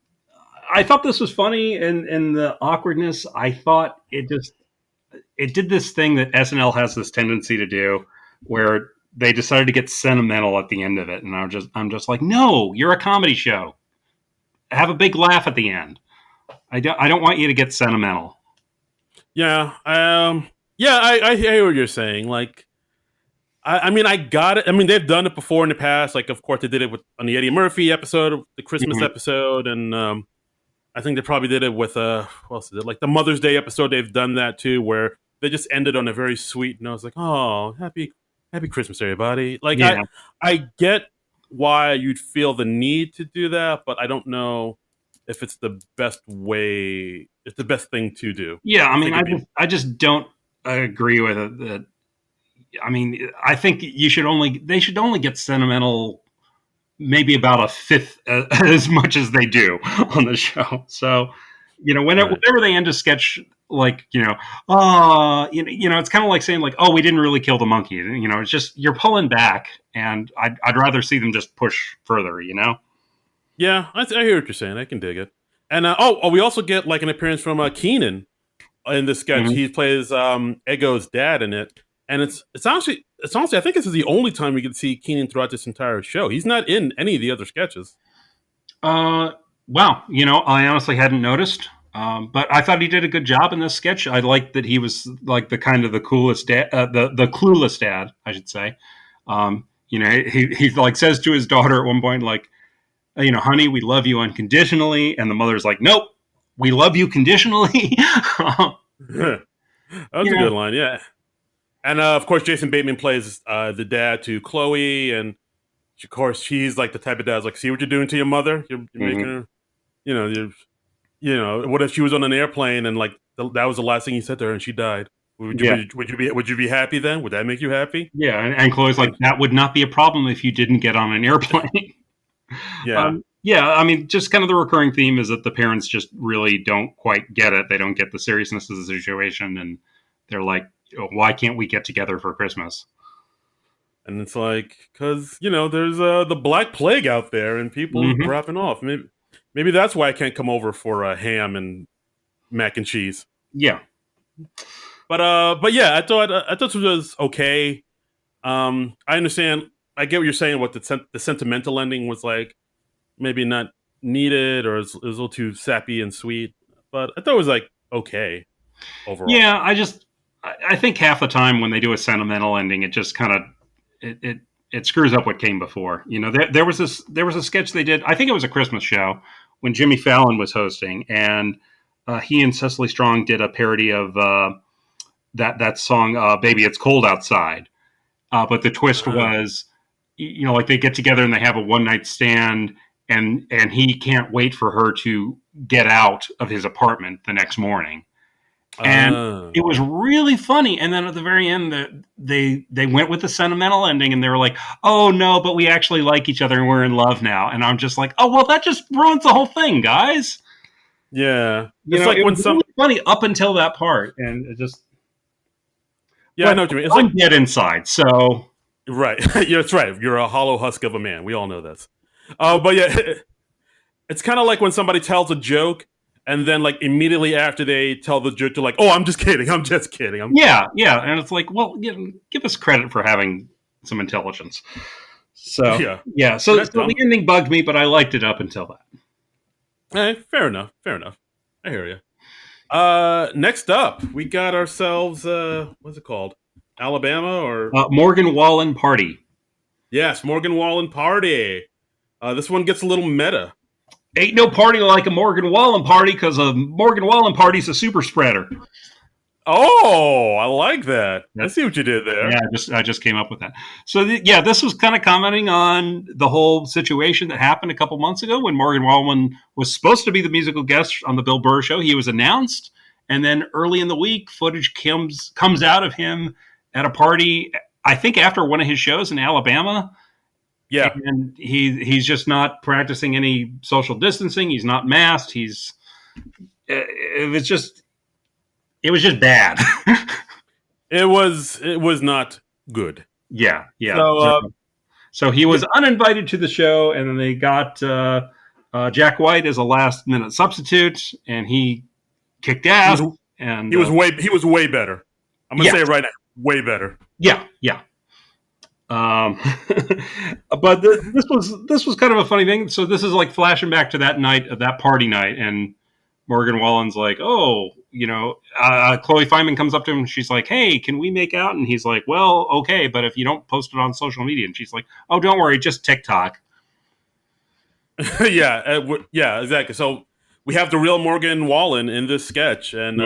I thought this was funny, and the awkwardness. I thought it did this thing that SNL has this tendency to do, where they decided to get sentimental at the end of it, and I'm just like, no, you're a comedy show. Have a big laugh at the end. I don't want you to get sentimental. Yeah, yeah, I hear what you're saying. Like, I mean, I got it. I mean, they've done it before in the past. Like, of course, they did it on the Eddie Murphy episode, the Christmas Mhm. episode, and I think they probably did it with what else is it? Like the Mother's Day episode. They've done that too, where they just ended on a very sweet note. It's like, oh, happy Christmas, everybody. Like, Yeah, I get why you'd feel the need to do that, but I don't know if it's the best way. It's the best thing to do. yeah. I I mean, think I it'd be just I just don't agree with it. I mean, I think they should only get sentimental maybe about a fifth as much as they do on the show. So, right. whenever they end a sketch, like, it's kind of like saying like, oh, we didn't really kill the monkey. It's just you're pulling back, and I'd rather see them just push further. Yeah, I hear what you're saying. I can dig it. And we also get like an appearance from Keenan in this sketch. Mhm. He plays Ego's dad in it, and it's honestly I think this is the only time we get to see Keenan throughout this entire show. He's not in any of the other sketches. Uh, wow. I honestly hadn't noticed. But I thought he did a good job in this sketch. I liked that he was like the kind of the coolest dad, the clueless dad, I should say. He like says to his daughter at one point, like, honey, we love you unconditionally, and the mother's like, nope, we love you conditionally. That's a Yeah. good line, yeah. And of course, Jason Bateman plays the dad to Chloe, and of course, she's like the type of dad's like, "See what you're doing to your mother? You're making Mhm. her, What if she was on an airplane and like that was the last thing you said to her and she died? Yeah. Would you be happy then? Would that make you happy?" Yeah. And Chloe's like, And that would not be a problem if you didn't get on an airplane. yeah, Yeah, I mean, just kind of the recurring theme is that the parents just really don't quite get it. They don't get the seriousness of the situation, and they're like, oh, "Why can't we get together for Christmas?" and it's like because there's the Black Plague out there and people Hmm. dropping off. Maybe that's why I can't come over for ham and mac and cheese. Yeah, But yeah, I thought this was okay. I understand. I get what you're saying. What the sentimental ending was like, maybe not needed, or it was a little too sappy and sweet. But I thought it was like okay overall. yeah. I think half the time when they do a sentimental ending, it just kind of it it screws up what came before. There was a sketch they did. I think it was a Christmas show when Jimmy Fallon was hosting, and he and Cecily Strong did a parody of that song, "Baby It's Cold Outside." But the twist was, like they get together and they have a one night stand, and he can't wait for her to get out of his apartment the next morning. And it was really funny. And then at the very end, they went with the sentimental ending, and they were like, "Oh no, but we actually like each other and we're in love now." And I'm just like, "Oh well, that just ruins the whole thing, guys." Yeah, it's like it when was really funny up until that part, and it just I know what you mean. It's I'm like dead inside, so right, yeah, that's right. You're a hollow husk of a man. We all know this. But yeah, it's kind of like when somebody tells a joke, and then like immediately after they tell the joke, they're like, "Oh, I'm just kidding. I'm just kidding." Yeah, and it's like, well, give us credit for having some intelligence. So so the ending bugged me, but I liked it up until that. Hey, fair enough. I hear you. Next up, we got ourselves what's it called? Alabama or Morgan Wallen Party. Yes, Morgan Wallen Party. This one gets a little meta. Ain't no party like a Morgan Wallen party, because a Morgan Wallen party's a super spreader. Oh, I like that. I see what you did there. Yeah, I just came up with that. So this was kind of commenting on the whole situation that happened a couple months ago when Morgan Wallen was supposed to be the musical guest on the Bill Burr show. He was announced, and then early in the week, footage comes out of him at a party, I think after one of his shows in Alabama. Yeah, and he's just not practicing any social distancing. He's not masked. It was just bad. it was not good. Yeah. So he was uninvited to the show, and then they got Jack White as a last minute substitute, and he kicked ass. He was way better. I'm gonna say it right now, way better. Yeah. But this was kind of a funny thing. So this is like flashing back to that night, that party night, and Morgan Wallen's like, "Oh, Chloe Feynman comes up to him and she's like, 'Hey, can we make out?' And he's like, 'Well, okay, but if you don't post it on social media.' And she's like, 'Oh, don't worry, just TikTok.'" Yeah, exactly. So we have the real Morgan Wallen in this sketch, and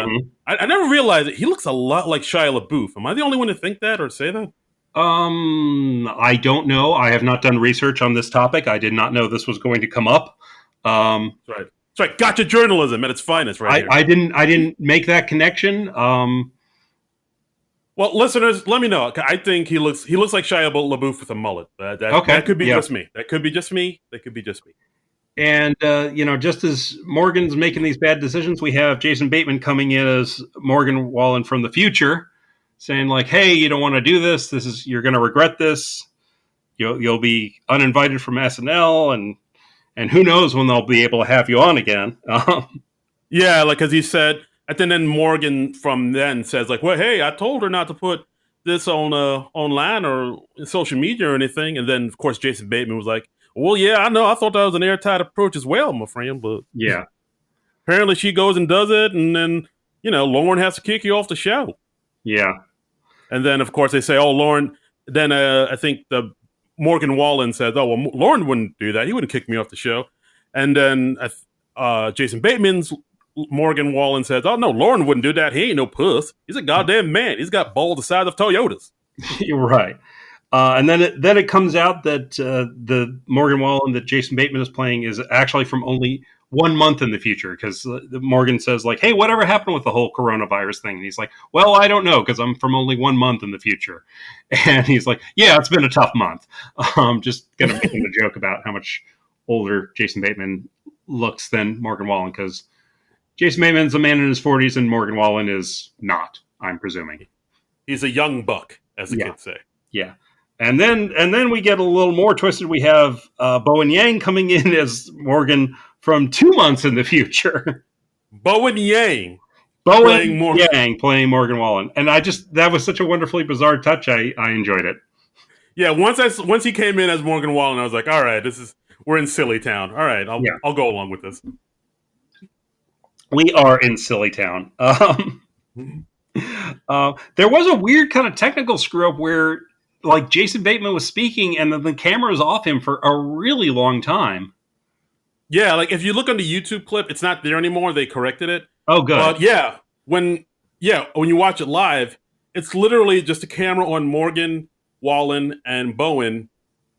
I never realized it. He looks a lot like Shia LaBeouf. Am I the only one to think that or say that? I don't know. I have not done research on this topic. I did not know this was going to come up. That's right. That's right. Gotcha journalism at its finest, right here. I didn't make that connection. Well, listeners, let me know. I think he looks like Shia LaBeouf with a mullet. That could be just me. That could be just me. And just as Morgan's making these bad decisions, we have Jason Bateman coming in as Morgan Wallen from the future, saying like, "Hey, you don't want to do this. You're going to regret this. You'll be uninvited from SNL, and who knows when they'll be able to have you on again." Yeah, like because he said, and then Morgan from then says like, "Well, hey, I told her not to put this on online or social media or anything." And then of course Jason Bateman was like, "Well, yeah, I know. I thought that was an airtight approach as well, my friend, but yeah, apparently she goes and does it, and then Lauren has to kick you off the show." Yeah. And then, of course, they say, "Oh, Lauren." Then I think the Morgan Wallen says, "Oh, well, Lauren wouldn't do that. He wouldn't kick me off the show." And then Jason Bateman's Morgan Wallen says, "Oh, no, Lauren wouldn't do that. He ain't no puss. He's a goddamn man. He's got balls the size of Toyotas." You're right. And then it comes out that the Morgan Wallen that Jason Bateman is playing is actually from only 1 month in the future, because Morgan says like, "Hey, whatever happened with the whole coronavirus thing?" And he's like, "Well, I don't know, because I'm from only 1 month in the future." And he's like, "Yeah, it's been a tough month." Just kind of making a joke about how much older Jason Bateman looks than Morgan Wallen, because Jason Bateman's a man in his 40s and Morgan Wallen is not, I'm presuming. He's a young buck, as the kids say. Yeah. And then we get a little more twisted. We have Bowen Yang coming in as Morgan from 2 months in the future. Bowen Yang playing Morgan Wallen. And that was such a wonderfully bizarre touch. I enjoyed it. Yeah, once he came in as Morgan Wallen, I was like, all right, we're in Silly Town. All right, I'll go along with this. We are in Silly Town. There was a weird kind of technical screw up where like Jason Bateman was speaking, and then the camera was off him for a really long time. Yeah, like if you look on the YouTube clip, it's not there anymore. They corrected it. Oh, good. But when when you watch it live, it's literally just a camera on Morgan, Wallen, and Bowen,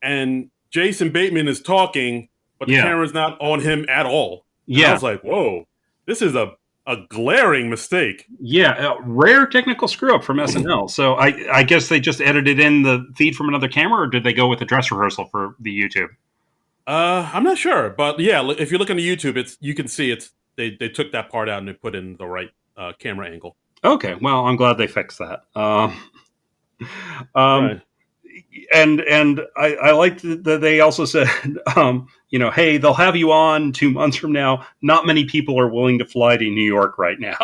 and Jason Bateman is talking, but the Yeah, camera's not on him at all. And I yeah, was like, whoa, this is a glaring mistake. yeah. Rare technical screw up from SNL. So I guess they just edited in the feed from another camera, or did they go with a dress rehearsal for the YouTube? I'm not sure, but yeah, if you look on the YouTube, it's you can see it's they took that part out and they put in the right camera angle. Okay, well, I'm glad they fixed that. Um, Right. and I liked that they also said, hey, they'll have you on 2 months from now. Not many people are willing to fly to New York right now.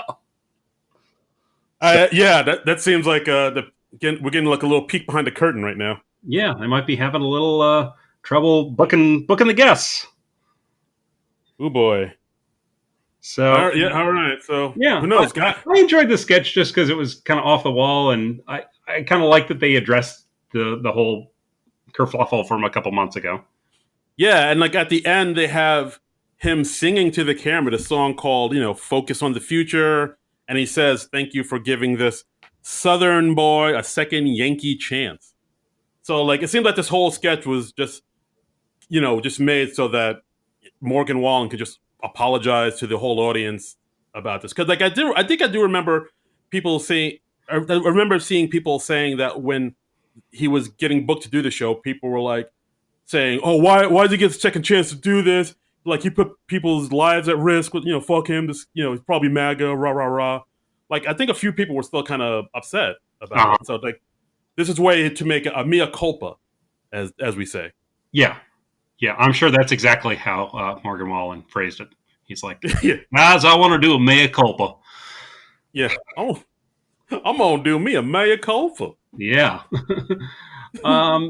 So, Yeah, that seems like we're getting like a little peek behind the curtain right now. yeah, they might be having a little trouble booking the guests. Oh boy. So All right. So yeah, who knows? God. I enjoyed the sketch just because it was kind of off the wall, and I kind of like that they addressed the whole kerfluffle from a couple months ago. Yeah, and like at the end, they have him singing to the camera the song called "Focus on the Future," and he says, "Thank you for giving this Southern boy a second Yankee chance." So like it seemed like this whole sketch was just made so that Morgan Wallen could just apologize to the whole audience about this. Because like I think I do remember people saying, I remember seeing people saying that when he was getting booked to do the show, people were like saying, "Oh, why did he get a second chance to do this? Like he put people's lives at risk. Fuck him. This, he's probably MAGA. Rah rah rah." Like I think a few people were still kind of upset about Uh-huh. it. So like this is a way to make a mea culpa, as we say. Yeah, yeah, I'm sure that's exactly how Morgan Wallen phrased it. He's like, Yeah, guys, I want to do a mea culpa. yeah. I'm gonna do me a mea culpa. Yeah.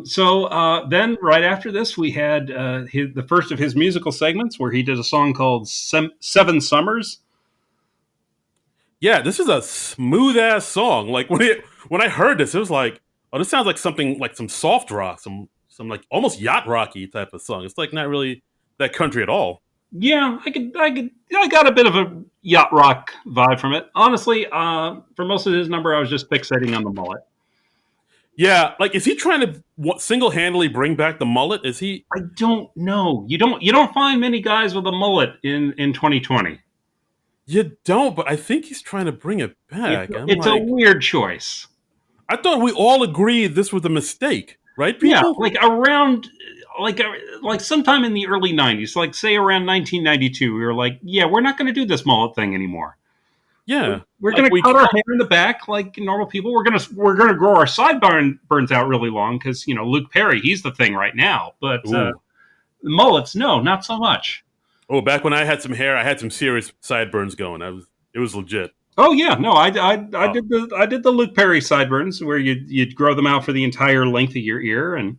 So then, right after this, we had the first of his musical segments where he did a song called Seven Summers. Yeah, this is a smooth ass song. Like when I heard this, it was like, oh, this sounds like something like some soft rock, some like almost yacht rocky type of song. It's like not really that country at all. Yeah, I got a bit of a yacht rock vibe from it. Honestly, for most of his number, I was just fixating on the mullet. Yeah, like is he trying to single handedly bring back the mullet? Is he? I don't know. You don't find many guys with a mullet in 2020. You don't, but I think he's trying to bring it It's back. I'm it's a like, weird choice. I thought we all agreed this was a mistake, right, Yeah, people? like around like sometime in the early 90s, like say around 1992, we were like, yeah, we're not going to do this mullet thing anymore. Yeah, We're like going to we. cut our hair in the back like normal people. We're going to grow our sideburns out really long because Luke Perry, he's the thing right now. But Ooh. mullets, no, not so much. Oh, back when I had some hair, I had some serious sideburns going. It was legit. Oh yeah, no, I Oh, did the Luke Perry sideburns where you'd grow them out for the entire length of your ear, and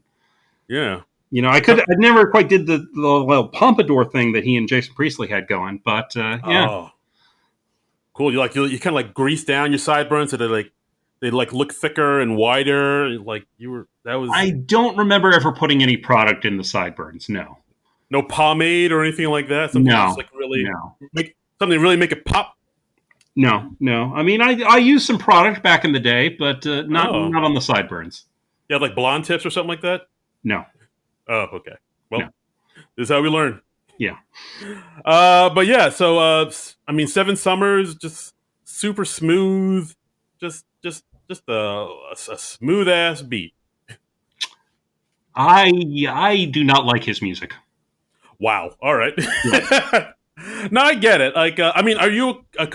yeah. I never quite did the little pompadour thing that he and Jason Priestley had going, but yeah. Oh, cool. You kind of like grease down your sideburns so they like look thicker and wider. Like you were that was I don't remember ever putting any product in the sideburns. No, no pomade or anything like that. Something just no, like really no, make it pop. no. I mean, I used some product back in the day, but Oh, not on the sideburns. yeah, like blonde tips or something like that. No, Oh, okay. Well, no, this is how we learn. yeah. But yeah, so I mean, Seven Summers, just super smooth, just a smooth ass beat. I do not like his music. Wow. All right. Yeah. No, I get it. Like, I mean, are you Are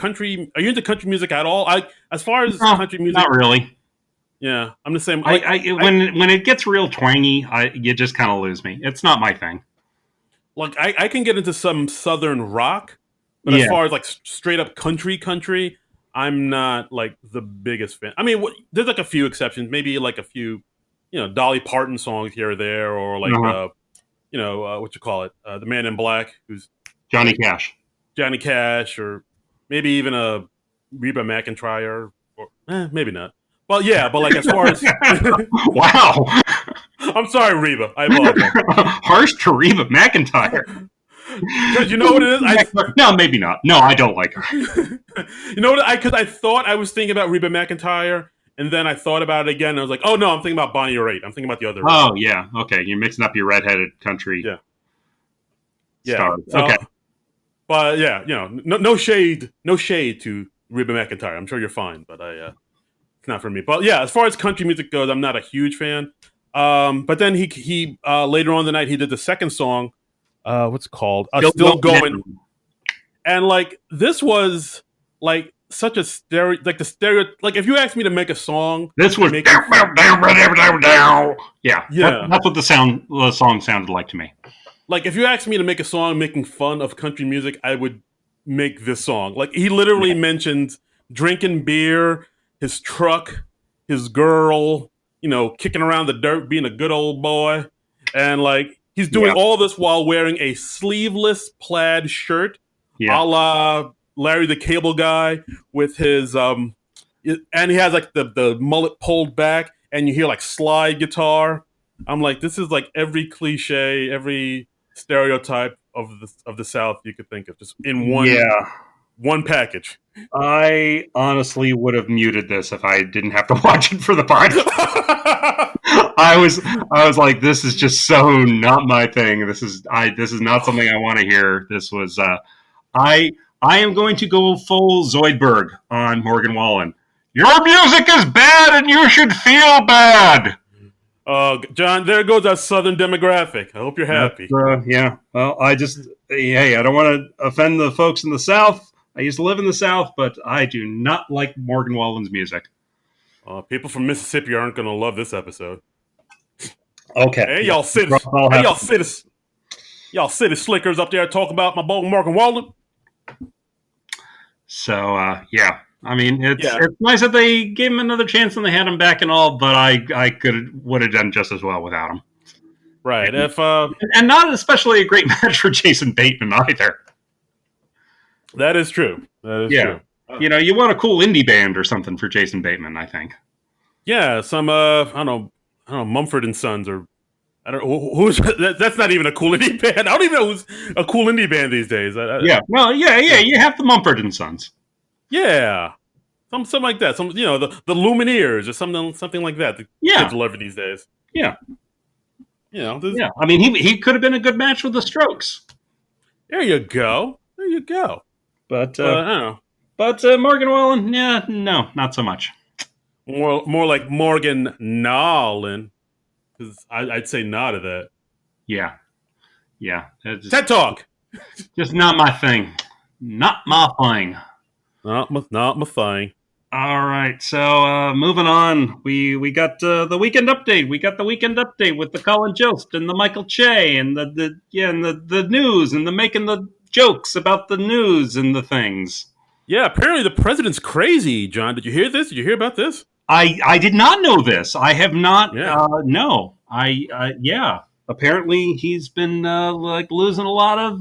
you into country music at all? As far as No, country music, not really. yeah, I'm the same. I, Like, I when it gets real twangy, you just kind of lose me. It's not my thing. I can get into some southern rock, but as Yeah. far as like straight up country, I'm not like the biggest fan. I mean, there's like a few exceptions, maybe like a few, Dolly Parton songs here or there, or like Uh-huh. what you call it, the Man in Black, who's Johnny Cash. Johnny Cash, or maybe even a Reba McEntire, or maybe not. Well, yeah, but like as far as Wow. I'm sorry, Reba. I apologize. Harsh to Reba McEntire. Because you know what it is? No, maybe not. No, I don't like her. You know what? Because I thought I was thinking about Reba McEntire, and then I thought about it again, and I was like, oh no, I'm thinking about Bonnie Raitt. I'm thinking about the other. Oh yeah, okay. You're mixing up your redheaded country stars. So, Okay. But yeah, you know, no shade to Reba McEntire. I'm sure you're fine, but it's not for me. But yeah, as far as country music goes, I'm not a huge fan. But then he later on in the night he did the second song. What's it called? Still going. Down. And like this was like such a stereo, like the stereo. Like if you asked me to make a song, This was make yeah. Yeah. That's what the song sounded like to me. like if you asked me to make a song making fun of country music, I would make this song. Like he literally mentioned drinking beer, his truck, his girl, you know, kicking around the dirt, being a good old boy, and like he's doing all this while wearing a sleeveless plaid shirt, a la Larry the Cable Guy, with his and he has like the mullet pulled back, and you hear like slide guitar. I'm like, this is like every cliche, every stereotype of the South you could think of, just in one package. I honestly would have muted this if I didn't have to watch it for the podcast. I was like, this is just so not my thing. This is not something I want to hear. This was I am going to go full Zoidberg on Morgan Wallen. Your music is bad and you should feel bad. John, there goes that Southern demographic. I hope you're happy. Yeah. Well, I don't want to offend the folks in the South. I used to live in the South, but I do not like Morgan Wallen's music. People from Mississippi aren't going to love this episode. Okay. Hey, y'all city slickers up there talking about my boy Morgan Wallen. So, yeah. I mean, it's nice that they gave him another chance and they had him back and all, but I would have done just as well without him. Right. And not especially a great match for Jason Bateman either. That is true. True. You know, you want a cool indie band or something for Jason Bateman, I think. Yeah, some I don't know, Mumford and Sons, or I don't know who's that's not even a cool indie band. I don't even know who's a cool indie band these days. You have the Mumford and Sons. Yeah, something like that. The Lumineers or something like that. The kids love it these days. Yeah, yeah. I mean, he could have been a good match with the Strokes. There you go. But I don't know. But Morgan Wallen, no, not so much. More like Morgan Nolan, because I'd say nah to that. Yeah. TED Talk. Just not my thing. Not my thing. Not my thing. All right, so moving on, we got the weekend update. We got the weekend update with the Colin Jost and the Michael Che and the news and the making the jokes about the news and the things. Yeah, apparently the president's crazy. John, did you hear this? Did you hear about this? I did not know this. I have not. Yeah. No. Apparently he's been like losing a lot of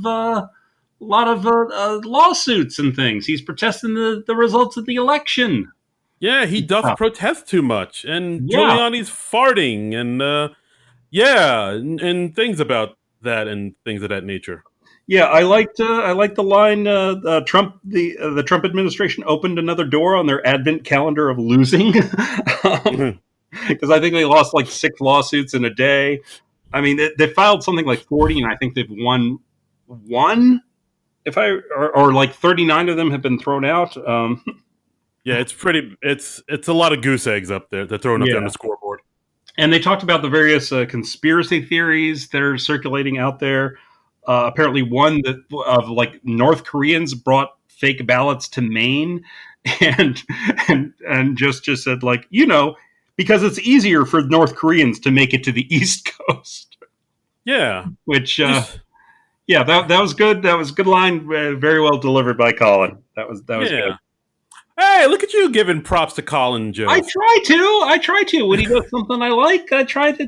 lawsuits and things. He's protesting the results of the election. Yeah, he doth protest too much, and Giuliani's farting, and and things about that and things of that nature. Yeah, I liked the line. Trump, the Trump administration opened another door on their advent calendar of losing, because I think they lost like 6 lawsuits in a day. I mean, they filed something like 40, and I think they've won one. Or like 39 of them have been thrown out. Yeah, it's a lot of goose eggs up there. They're throwing up there on the scoreboard. And they talked about the various conspiracy theories that are circulating out there. Apparently, one of like North Koreans brought fake ballots to Maine, and just said like, because it's easier for North Koreans to make it to the East Coast. Yeah, which that was good. That was a good line. Very well delivered by Colin. That was good. Hey, look at you giving props to Colin Jost. I try to. When he does something I like, I try to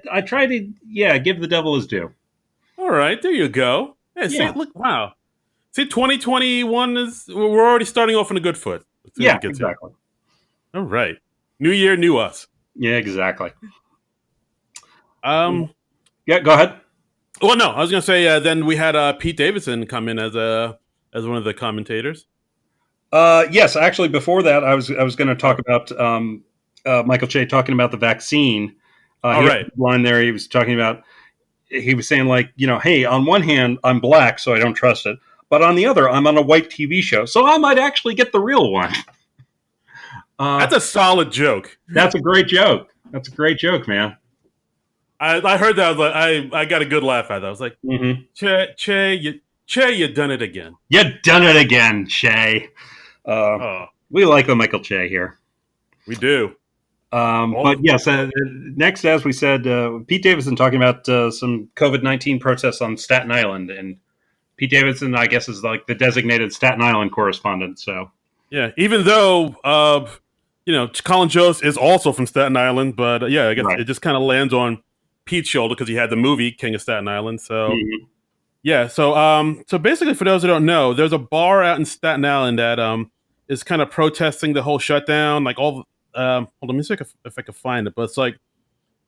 give the devil his due. All right, there you go. Yeah, see, look, wow. See, 2021 we're already starting off on a good foot. Yeah, exactly. All right. New year, new us. Yeah, exactly. Um, Yeah, go ahead. well, no, I was gonna say then we had Pete Davidson come in as one of the commentators. Yes, actually, before that, I was going to talk Oh, about Michael Che talking about the vaccine. all He had right. a line there. He was talking about. He was saying like, hey, on one hand, I'm black, so I don't trust it, but on the other, I'm on a white TV show, so I might actually get the real one. That's a solid joke. That's a great joke. That's a great joke, man. I heard that. I was like, I got a good laugh at that. I was like, Mm-hmm. Che, you done it again. You done it again, Shay. Uh, Oh, we like the Michael Che here. we do. But All yes, next, as we said, Pete Davidson talking about some COVID-19 protests on Staten Island, and Pete Davidson, I guess, is like the designated Staten Island correspondent. So yeah. Even though Colin Jost is also from Staten Island, but yeah, I guess right. it just kind of lands on Pete's shoulder because he had the movie King of Staten Island. So Mm-hmm. yeah, so basically, for those who don't know, there's a bar out in Staten Island that is kind of protesting the whole shutdown. Like all, hold on, let me see if I can find it. But it's like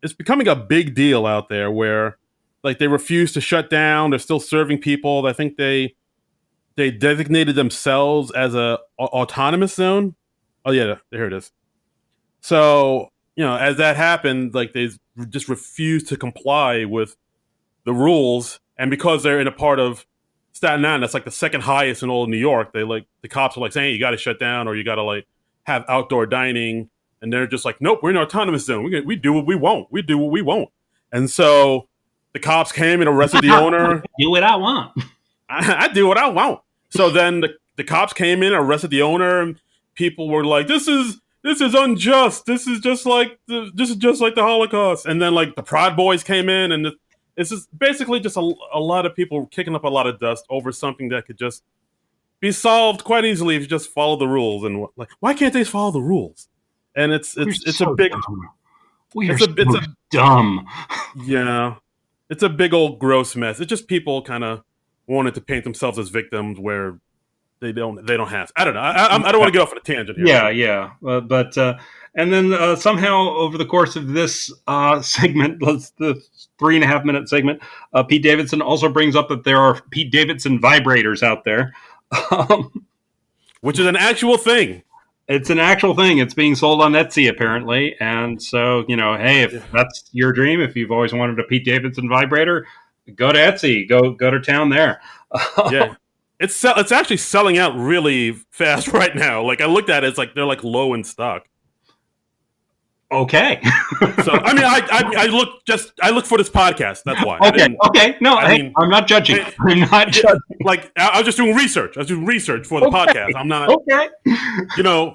it's becoming a big deal out there where like they refuse to shut down. They're still serving people. I think they designated themselves as autonomous zone. Oh yeah, here it is. So as that happened, like they just refused to comply with the rules, and because they're in a part of Staten Island that's like the second highest in all of New York, they like the cops are like saying, hey, you got to shut down or you got to like have outdoor dining, and they're just like, nope, we're in an autonomous zone. We do what we want. We do what we want. And so the cops came and arrested the owner. Do what I want. I do what I want. So then the cops came in, arrested the owner, and people were like, this is unjust. This is just like the Holocaust. And then like the Proud Boys came in, and it's just basically just a lot of people kicking up a lot of dust over something that could just be solved quite easily if you just follow the rules. And like, why can't they follow the rules? And it's so a big dumb. We are it's a so it's a dumb. yeah, it's a big old gross mess. It's just people kind of wanted to paint themselves as victims where they don't have. I don't know. I don't want to get off on a tangent here. Yeah. But and then somehow over the course of this segment, the 3.5 minute segment, Pete Davidson also brings up that there are Pete Davidson vibrators out there. Which is an actual thing. It's an actual thing. It's being sold on Etsy apparently, and so hey, if that's your dream, if you've always wanted a Pete Davidson vibrator, go to Etsy. Go to town there. Yeah. It's actually selling out really fast right now. Like I looked at it, it's like they're like low in stock. Okay. So I mean, I look for this podcast. That's why. Okay. No, I'm not judging. I'm not judging. Like I was just doing research. I was doing research for the podcast. I'm not. Okay.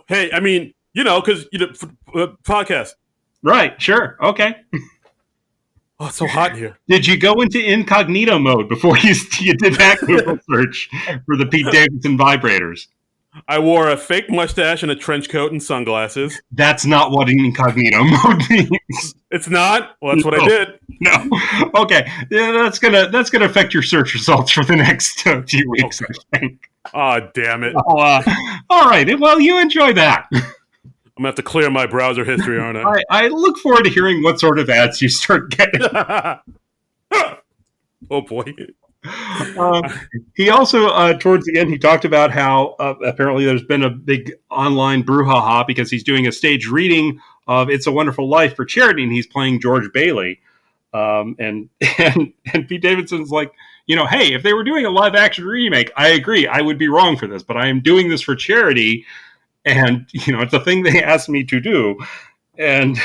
Hey, I mean, because podcast. Right. Sure. Okay. Oh, it's so hot in here. Did you go into incognito mode before you did that Google search for the Pete Davidson vibrators? I wore a fake mustache and a trench coat and sunglasses. That's not what incognito mode means. It's not? Well, that's what I did. No. Okay. Yeah, that's gonna affect your search results for the next few weeks, I think. Oh, damn it. All right. Well, you enjoy that. I'm going to have to clear my browser history, aren't I? I look forward to hearing what sort of ads you start getting. Oh, boy. He also, towards the end, he talked about how apparently there's been a big online brouhaha because he's doing a stage reading of It's a Wonderful Life for charity, and he's playing George Bailey. And Pete Davidson's like, hey, if they were doing a live action remake, I agree, I would be wrong for this, but I am doing this for charity. And, it's a thing they asked me to do. And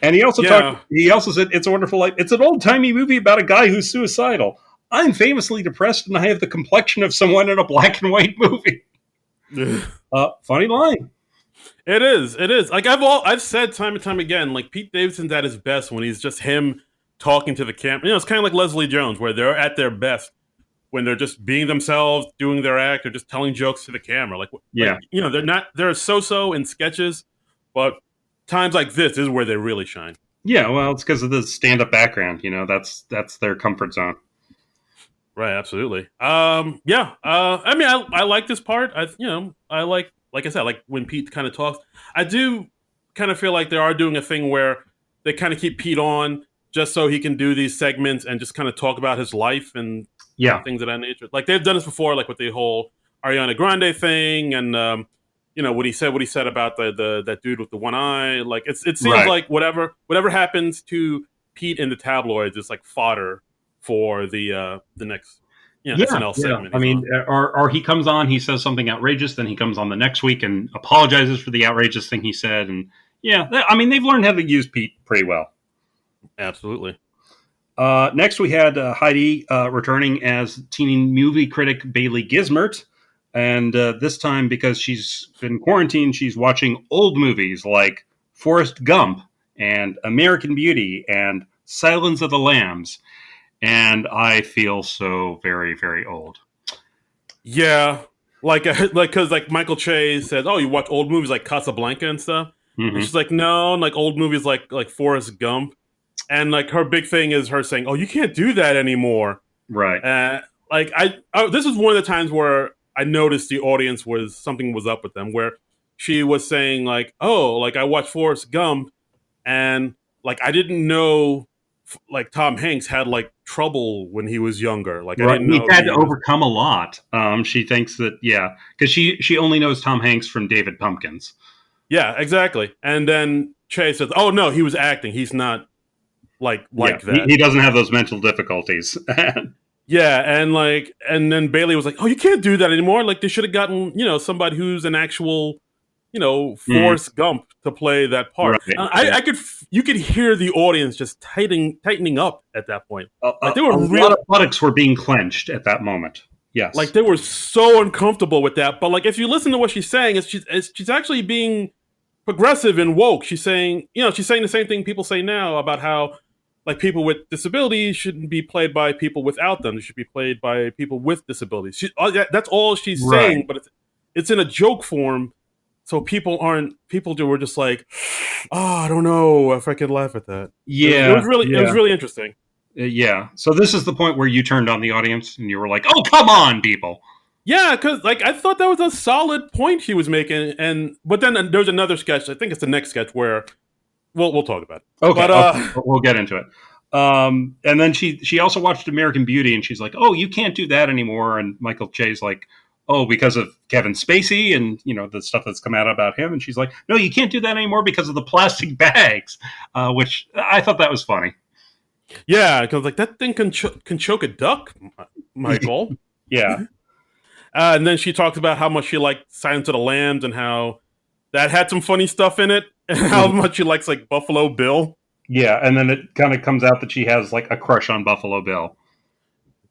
and he also said, It's a Wonderful Life. It's an old-timey movie about a guy who's suicidal. I'm famously depressed and I have the complexion of someone in a black and white movie. Funny line. It is. Like I've said time and time again, like Pete Davidson's at his best when he's just him talking to the camera. It's kind of like Leslie Jones, where they're at their best when they're just being themselves, doing their act, or just telling jokes to the camera. They're so-so in sketches, but times like this is where they really shine. Yeah, well, it's because of the stand-up background. That's their comfort zone. Right, absolutely. I mean, I like this part. I like like I said, like when Pete kind of talks, I do kind of feel like they are doing a thing where they kind of keep Pete on just so he can do these segments and just kind of talk about his life and Yeah, things of that nature. Like they've done this before, like with the whole Ariana Grande thing, and what he said about the that dude with the one eye. Like it seems right. like whatever happens to Pete in the tabloids is like fodder for the next Yeah, SNL yeah. segment I he's mean, on. or he comes on, he says something outrageous, then he comes on the next week and apologizes for the outrageous thing he said, and yeah, I mean, they've learned how to use Pete pretty well. Absolutely. Next, we had Heidi returning as teen movie critic Bailey Gismert. And this time, because she's been quarantined, she's watching old movies like Forrest Gump and American Beauty and Silence of the Lambs. And I feel so very, very old. Yeah, like because like Michael Che says, "Oh, you watch old movies like Casablanca and stuff," and Mm-hmm. she's like, "No, like old movies like Forrest Gump," and like her big thing is her saying, "Oh, you can't do that anymore." Right. Like this is one of the times where I noticed the audience was something was up with them, where she was saying like, "Oh, like I watched Forrest Gump, and like I didn't know." Like Tom Hanks had like trouble when he was younger. Like I Right. didn't He know had to he was. overcome a lot. She thinks that, yeah, because she only knows Tom Hanks from David Pumpkins. Yeah, exactly. And then Che says, "Oh no, he was acting. He's not Yeah, like he, that." he doesn't have those mental difficulties. Yeah, and then Bailey was like, "Oh, you can't do that anymore. Like they should have gotten somebody who's an actual Mm, Forrest Gump to play that part." right. I could you could hear the audience just tightening up at that point. a, Like a, they were a lot real of buttocks were being clenched at that moment. like Yes. they were so uncomfortable with that. But like if you listen to what she's saying, she's actually being progressive and woke. She's saying the same thing people say now about how like people with disabilities shouldn't be played by people without them. They should be played by people with disabilities. That's all she's Right. saying, but it's in a joke form. So people were just like, oh, I don't know if I could laugh at that. It Yeah. was Yeah. really interesting. Yeah. So this is the point where you turned on the audience and you were like, "Oh, come on, people." Yeah, because like I thought that was a solid point he was making, and but then there's another sketch. I think it's the next sketch where we'll talk about it. Okay. But Okay. We'll get into it. And then she also watched American Beauty, and she's like, "Oh, you can't do that anymore." And Michael Che's like, "Oh, because of Kevin Spacey and the stuff that's come out about him." And she's like, "No, you can't do that anymore because of the plastic bags," which I thought that was funny. yeah, because like that thing can choke a duck, Michael. Yeah. And then she talked about how much she liked Silence of the Lambs and how that had some funny stuff in it, and how Mhm. much she likes like Buffalo Bill. Yeah, and then it kind of comes out that she has like a crush on Buffalo Bill.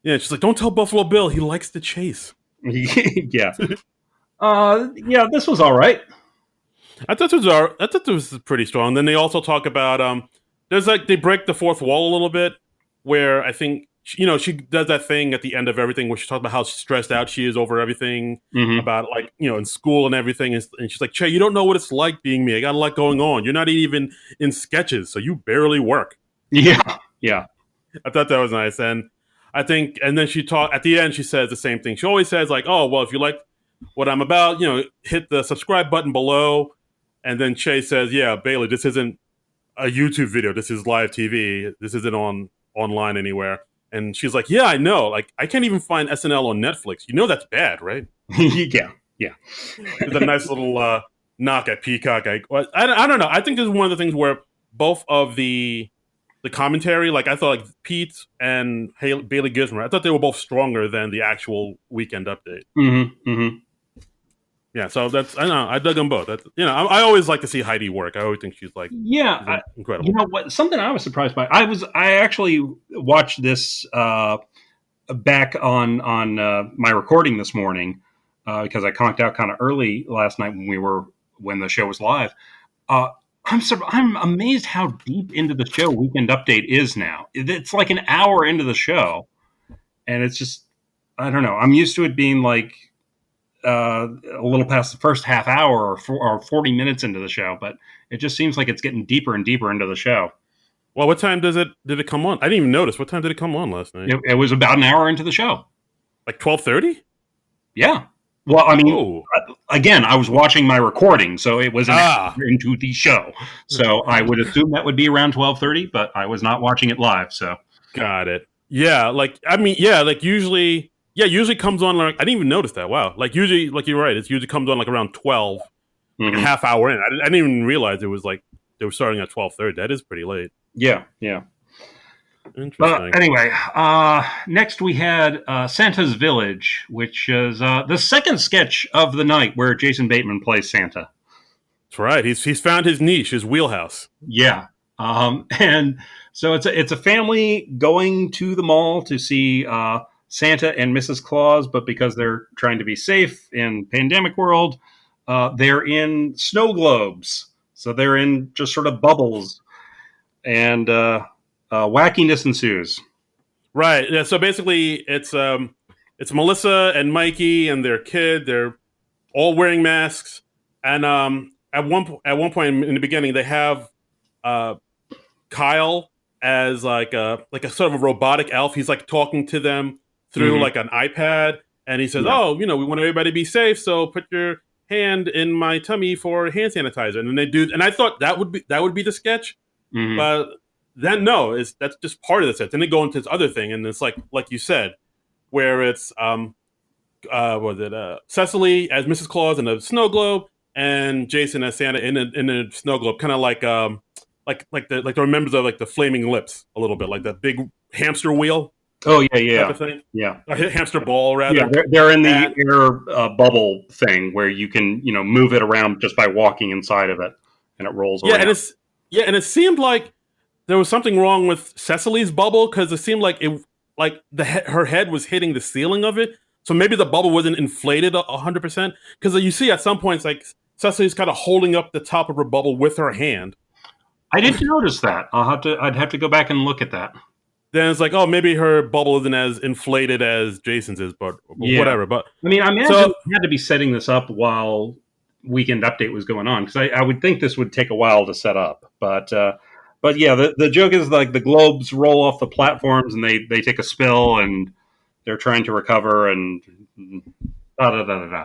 Yeah, she's like, "Don't tell Buffalo Bill. He likes to chase." Yeah. Yeah, this was all right. I thought this was pretty strong. Then they also talk about there's like they break the fourth wall a little bit, where I think she does that thing at the end of everything where she talks about how stressed out she is over everything Hmm. about like in school and everything, and she's like, "Che, you don't know what it's like being me. I got a lot going on. You're not even in sketches, so you barely work." Yeah, yeah, I thought that was nice, and I think, and then she talk at the end. She says the same thing. She always says like, "Oh, well, if you like what I'm about, hit the subscribe button below." And then Che says, "Yeah, Bailey, this isn't a YouTube video. This is live TV. This isn't online anywhere." And she's like, "Yeah, I know. Like, I can't even find SNL on Netflix. You know that's bad, right?" yeah, yeah. It's a nice little knock at Peacock. I don't know. I think this is one of the things where both of the commentary, like I thought, like Pete and Bailey Gizmer, I thought they were both stronger than the actual Weekend Update. Hmm. Hmm. Yeah, so I don't know. I dug them both. I always like to see Heidi work. I always think she's Yeah, you incredible. know what? Something I was surprised by. I actually watched this back on my recording this morning because I conked out kind of early last night when the show was live. Uh, I'm amazed how deep into the show Weekend Update is now. It's like an hour into the show, and it's just I don't know. I'm used to it being like a little past the first half hour or 40 minutes into the show, but it just seems like it's getting deeper and deeper into the show. Well, what time did it come on? I didn't even notice. What time did it come on last night? It was about an hour into the show. Like 12:30? Yeah. Well, I mean, Whoa. again, I was watching my recording, so it was an Ah, hour into the show. So I would assume that would be around 12:30, but I was not watching it live. So got it. Yeah, like I mean, yeah, like usually, yeah, usually comes on like I didn't even notice that. Wow, like usually, like you're right, it usually comes on like around 12, like a mhm. half hour in. I didn't even realize it was like they were starting at 12:30. That is pretty late. Yeah, yeah. But Interesting. anyway, next we had Santa's Village, which is the second sketch of the night where Jason Bateman plays Santa. That's right. He's found his niche, his wheelhouse. Yeah. And so it's a family going to the mall to see Santa and Mrs. Claus, but because they're trying to be safe in pandemic world, they're in snow globes. So they're in just sort of bubbles, and wackiness ensues. Right. Yeah. So basically, it's Melissa and Mikey and their kid. They're all wearing masks, and at one point in the beginning, they have uh, Kyle as like a sort of a robotic elf. He's like talking to them through Hmm. like an iPad, and he says, Yeah. "Oh, we want everybody to be safe, so put your hand in my tummy for hand sanitizer." And then they do, and I thought that would be the sketch, Hmm. but then no, that's just part of the set. Then they go into this other thing, and it's like you said, where it's was it Cecily as Mrs. Claus in a snow globe, and Jason as Santa in a snow globe, kind of like the members of like the Flaming Lips a little bit, like that big hamster wheel Oh yeah, type yeah, of thing, yeah. a hamster ball Yeah, rather. they're in the And air bubble thing where you can, move it around just by walking inside of it, and it rolls yeah, around. and it's yeah, and it seemed like there was something wrong with Cecily's bubble because it seemed like her head was hitting the ceiling of it. So maybe the bubble wasn't inflated 100%. Because you see at some points like Cecily's kind of holding up the top of her bubble with her hand. I didn't notice that. I'd have to go back and look at that. Then it's like, oh, maybe her bubble isn't as inflated as Jason's is, but Yeah, whatever. But I mean, I imagine so he had to be setting this up while Weekend Update was going on because I would think this would take a while to set up. But yeah, the joke is like the globes roll off the platforms and they take a spill and they're trying to recover and da da da da da.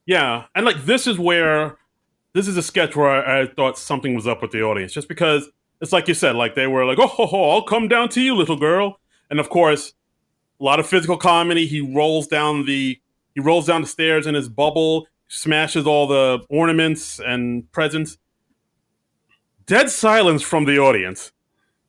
yeah, and like this is a sketch where I thought something was up with the audience, just because it's like you said, like they were like, oh, ho, ho, I'll come down to you, little girl, and of course, a lot of physical comedy. He rolls down the stairs in his bubble, smashes all the ornaments and presents. Dead silence from the audience,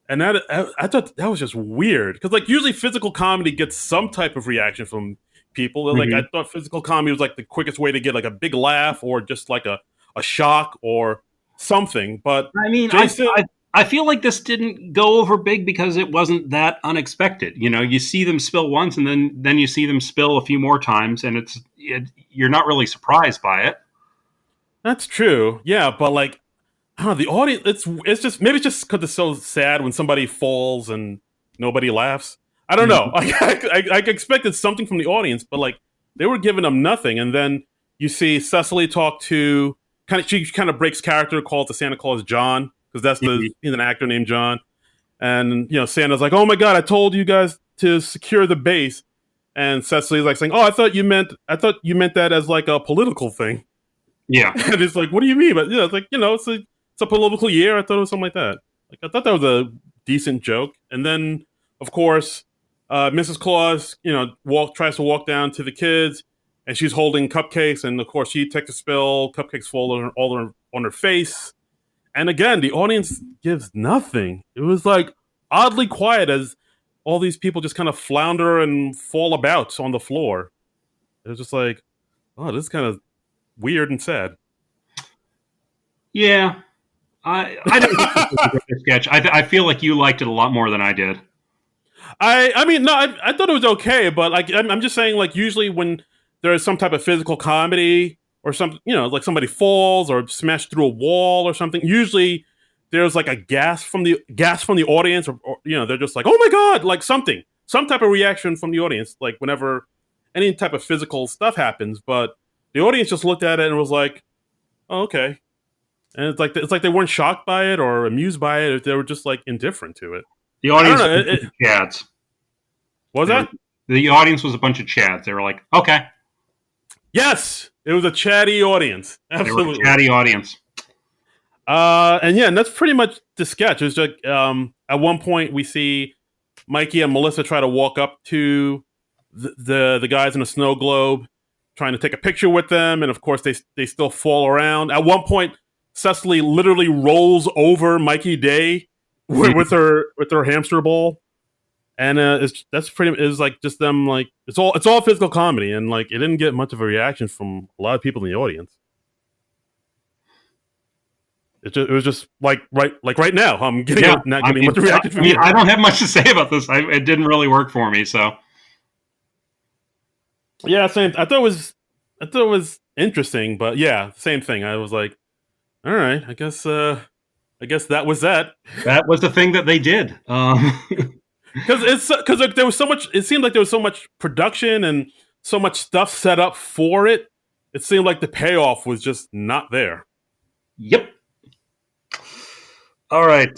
and I thought that was just weird because like usually physical comedy gets some type of reaction from people. Like I Hmm. thought physical comedy was like the quickest way to get like a big laugh or just like a shock or something. But I mean, Jason, I feel like this didn't go over big because it wasn't that unexpected. You see them spill once, and then you see them spill a few more times, and you're not really surprised by it. that's true. Yeah, but like I don't know, the audience. It's just maybe it's just because it's so sad when somebody falls and nobody laughs. I don't know. Mhm. I expected something from the audience, but like they were giving them nothing. And then you see Cecily talk to she kind of breaks character, calls the Santa Claus John because he's an actor named John. And Santa's like, "Oh my God, I told you guys to secure the base." And Cecily's like saying, "Oh, I thought you meant that as like a political thing." Yeah. And it's like, what do you mean? But it's like it's a political year. I thought it was something like that. Like I thought that was a decent joke. And then of course, Mrs. Claus, tries to walk down to the kids, and she's holding cupcakes, and of course she takes a spill. Cupcakes fall on her face, and again the audience gives nothing. It was like oddly quiet as all these people just kind of flounder and fall about on the floor. It was just like, oh, this is kind of weird and sad. Yeah. I didn't think this was a great sketch. I feel like you liked it a lot more than I did. I mean, no, I thought it was okay, but like I'm just saying, like usually when there is some type of physical comedy or something, like somebody falls or smashed through a wall or something, usually there's like a gasp from the audience, or they're just like, oh my God, like some type of reaction from the audience, like whenever any type of physical stuff happens. But the audience just looked at it and was like, oh, okay, and it's like they weren't shocked by it or amused by it. They were just like indifferent to it. The I don't audience know. was a bunch of chads. What was They were, that? the audience was a bunch of chads. They were like, okay. Yes, It was a chatty audience. They were a Absolutely. chatty audience. And that's pretty much the sketch. It's like at one point we see Mikey and Melissa try to walk up to the guys in the snow globe, trying to take a picture with them, and of course they still fall around. At one point, Cecily literally rolls over Mikey Day with her hamster ball, and it's like just them like it's all physical comedy, and like it didn't get much of a reaction from a lot of people in the audience. It was just like right now. I'm getting not getting much reaction from you. I don't have much to say about this. It didn't really work for me. So yeah, same. I thought it was interesting, but yeah, same thing. I was like, all right, I guess that was that. That was the thing that they did. Because there was so much. It seemed like there was so much production and so much stuff set up for it. It seemed like the payoff was just not there. Yep. All right.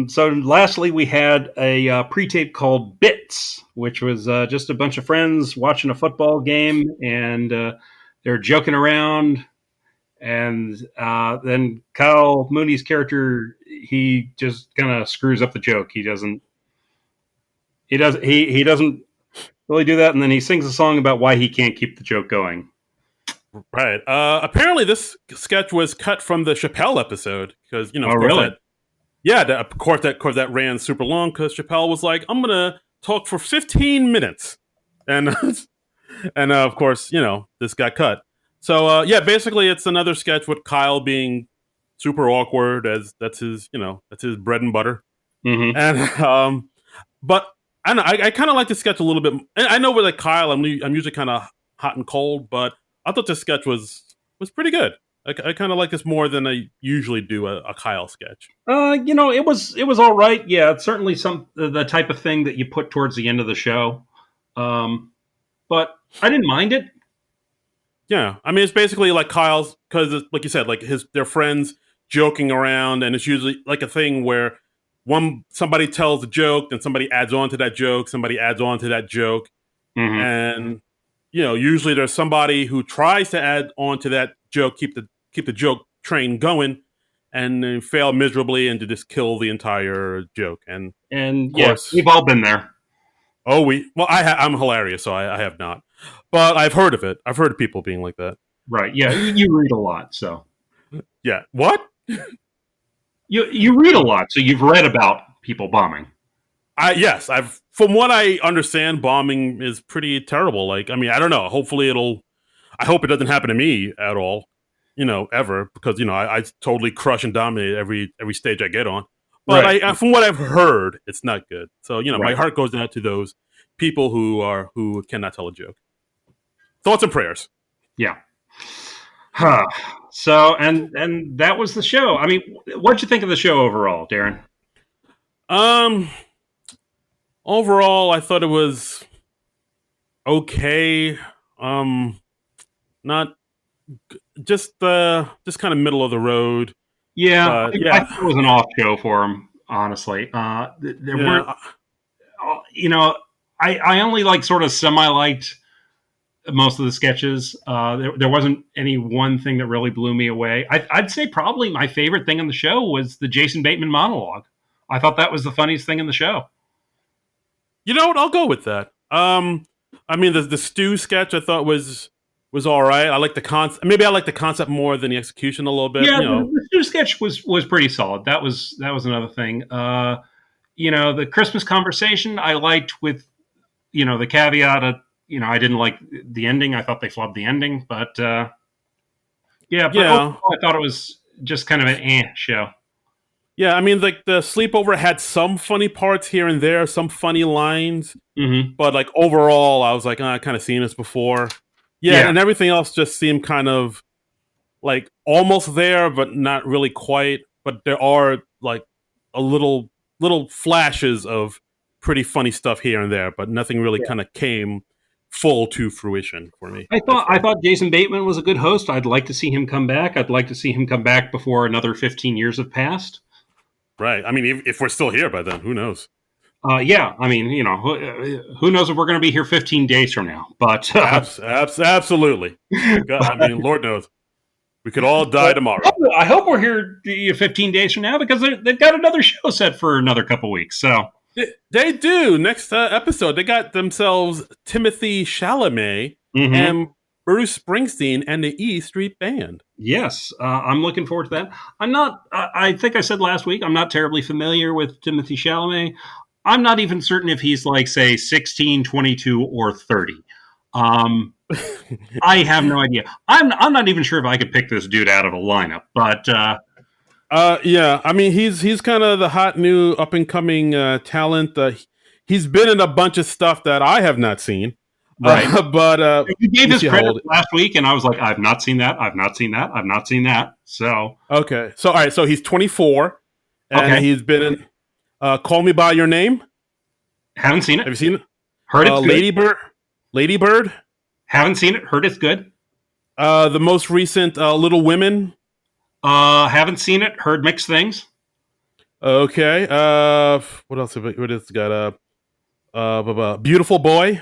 So lastly, we had a pre-tape called Bits, which was just a bunch of friends watching a football game, and they're joking around. And then Kyle Mooney's character, he just kind of screws up the joke. He doesn't really do that. And then he sings a song about why he can't keep the joke going. Right. Apparently, this sketch was cut from the Chappelle episode because Oh, really? Of course that ran super long because Chappelle was like, "I'm gonna talk for 15 minutes," and and of course this got cut. So basically it's another sketch with Kyle being super awkward as that's his bread and butter. Mm-hmm. And but I don't know, I kind of like the sketch a little bit. I know with like Kyle, I'm usually kind of hot and cold, but I thought this sketch was pretty good. I kind of like this more than I usually do a Kyle sketch. It was all right. Yeah, it's certainly the type of thing that you put towards the end of the show. But I didn't mind it. Yeah, I mean it's basically like Kyle's because like you said, like their friends joking around, and it's usually like a thing where somebody tells a joke, then somebody adds on to that joke, somebody adds on to that joke, Mm-hmm. and usually there's somebody who tries to add on to that joke, keep the joke train going, and then fail miserably and to just kill the entire joke. And Yes, we've all been there. I'm hilarious, so I have not, but I've heard of it. I've heard of people being like that. Right? Yeah, you read a lot, so Yeah, what? you read a lot, so you've read about people bombing. Yes, from what I understand, bombing is pretty terrible. Like, I mean, I don't know. Hopefully I hope it doesn't happen to me at all, ever, because, I totally crush and dominate every stage I get on. But Right. from what I've heard, it's not good. So, my Right. heart goes out to those people who cannot tell a joke. Thoughts and prayers. Yeah. Huh. So, and that was the show. I mean, what'd you think of the show overall, Darren? Overall, I thought it was okay. Not just kind of middle of the road. Yeah, Yeah. I thought it was an off show for him, honestly. There weren't, I only like sort of semi liked most of the sketches. There wasn't any one thing that really blew me away. I'd say probably my favorite thing on the show was the Jason Bateman monologue. I thought that was the funniest thing in the show. You know what? I'll go with that. I mean, the stew sketch I thought was all right. I like the concept. Maybe I like the concept more than the execution a little bit. Yeah, the stew sketch was pretty solid. That was another thing. The Christmas conversation I liked with, the caveat of, I didn't like the ending. I thought they flubbed the ending, but overall, I thought it was just kind of an show. Yeah, I mean, like the sleepover had some funny parts here and there, some funny lines, but like overall, I was like, I've kind of seen this before. Yeah, and everything else just seemed kind of like almost there, but not really quite. But there are like a little flashes of pretty funny stuff here and there, but nothing really kind of came full to fruition for me. I thought Jason Bateman was a good host. I'd like to see him come back. I'd like to see him come back before another 15 years have passed. Right. I mean, if we're still here by then, who knows? Yeah, I mean, who knows if we're going to be here 15 days from now? But Absolutely. God, I mean, Lord knows. We could all die tomorrow. I hope we're here 15 days from now because they've got another show set for another couple weeks. So They do. Next episode, they got themselves Timothy Chalamet and Bruce Springsteen and the E Street Band. Yes, I'm looking forward to that. I'm not. I think I said last week I'm not terribly familiar with Timothy Chalamet. I'm not even certain if he's like, say, 16, 22, or 30. I have no idea. I'm not even sure if I could pick this dude out of a lineup. But yeah, I mean, he's kind of the hot new up and coming talent. He's been in a bunch of stuff that I have not seen. right, But you gave his credit last week, and I was like, I've not seen that. I've not seen that. I've not seen that. So okay, so all right, so he's 24, and he's been in Call Me by Your Name. Haven't seen it. Have you seen it? Heard it's good. Lady Bird. Haven't seen it. Heard it's good. The most recent Little Women. Haven't seen it. Heard mixed things. Okay. What else? What else got? Beautiful Boy.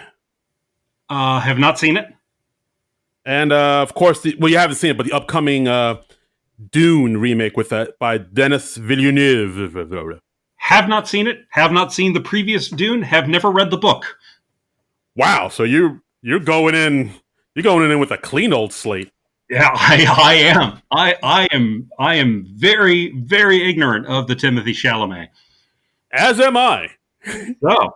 Have not seen it. And of course, you haven't seen it, but the upcoming Dune remake with that by Denis Villeneuve. Have not seen it. Have not seen the previous Dune. Have never read the book. Wow. So you're going in. You're going in with a clean old slate. Yeah, I am. I am very, very ignorant of the Timothy Chalamet. As am I. So,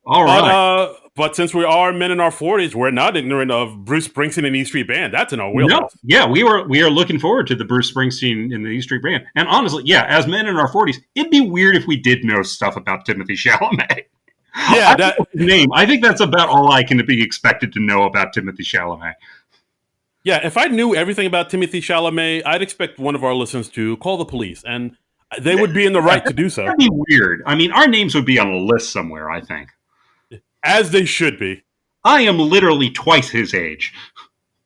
all right. But since we are men in our 40s, we're not ignorant of Bruce Springsteen and the E Street Band. That's in our wheelhouse. No, yeah, we are looking forward to the Bruce Springsteen and the E Street Band. And honestly, yeah, as men in our 40s, it'd be weird if we did know stuff about Timothy Chalamet. Yeah, name. I think that's about all I can be expected to know about Timothy Chalamet. Yeah, if I knew everything about Timothy Chalamet, I'd expect one of our listeners to call the police, and they would be in the right to do so. That'd be weird. I mean, our names would be on a list somewhere, I think. As they should be. I am literally twice his age.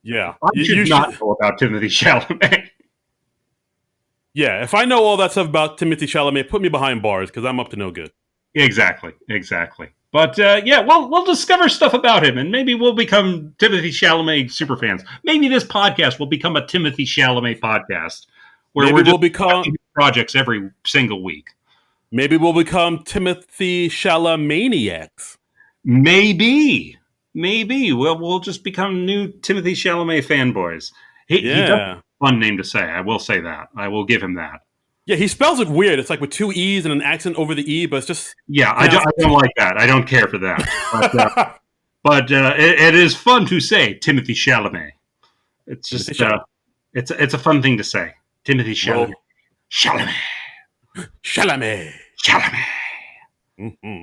Yeah. I should not know about Timothy Chalamet. Yeah, if I know all that stuff about Timothy Chalamet, put me behind bars, because I'm up to no good. Exactly. But yeah, we'll discover stuff about him, and maybe we'll become Timothy Chalamet superfans. Maybe this podcast will become a Timothy Chalamet podcast, where we'll become projects every single week. Maybe we'll become Timothy Chalamaniacs. Maybe we'll just become new Timothy Chalamet fanboys. He does have a fun name to say. I will say that. I will give him that. Yeah, he spells it weird. It's like with two E's and an accent over the E, but it's just... Yeah, I don't like that. I don't care for that. But it is fun to say Timothy Chalamet. It's just... it's a fun thing to say. Timothy Chalamet. Chalamet. Mm-hmm.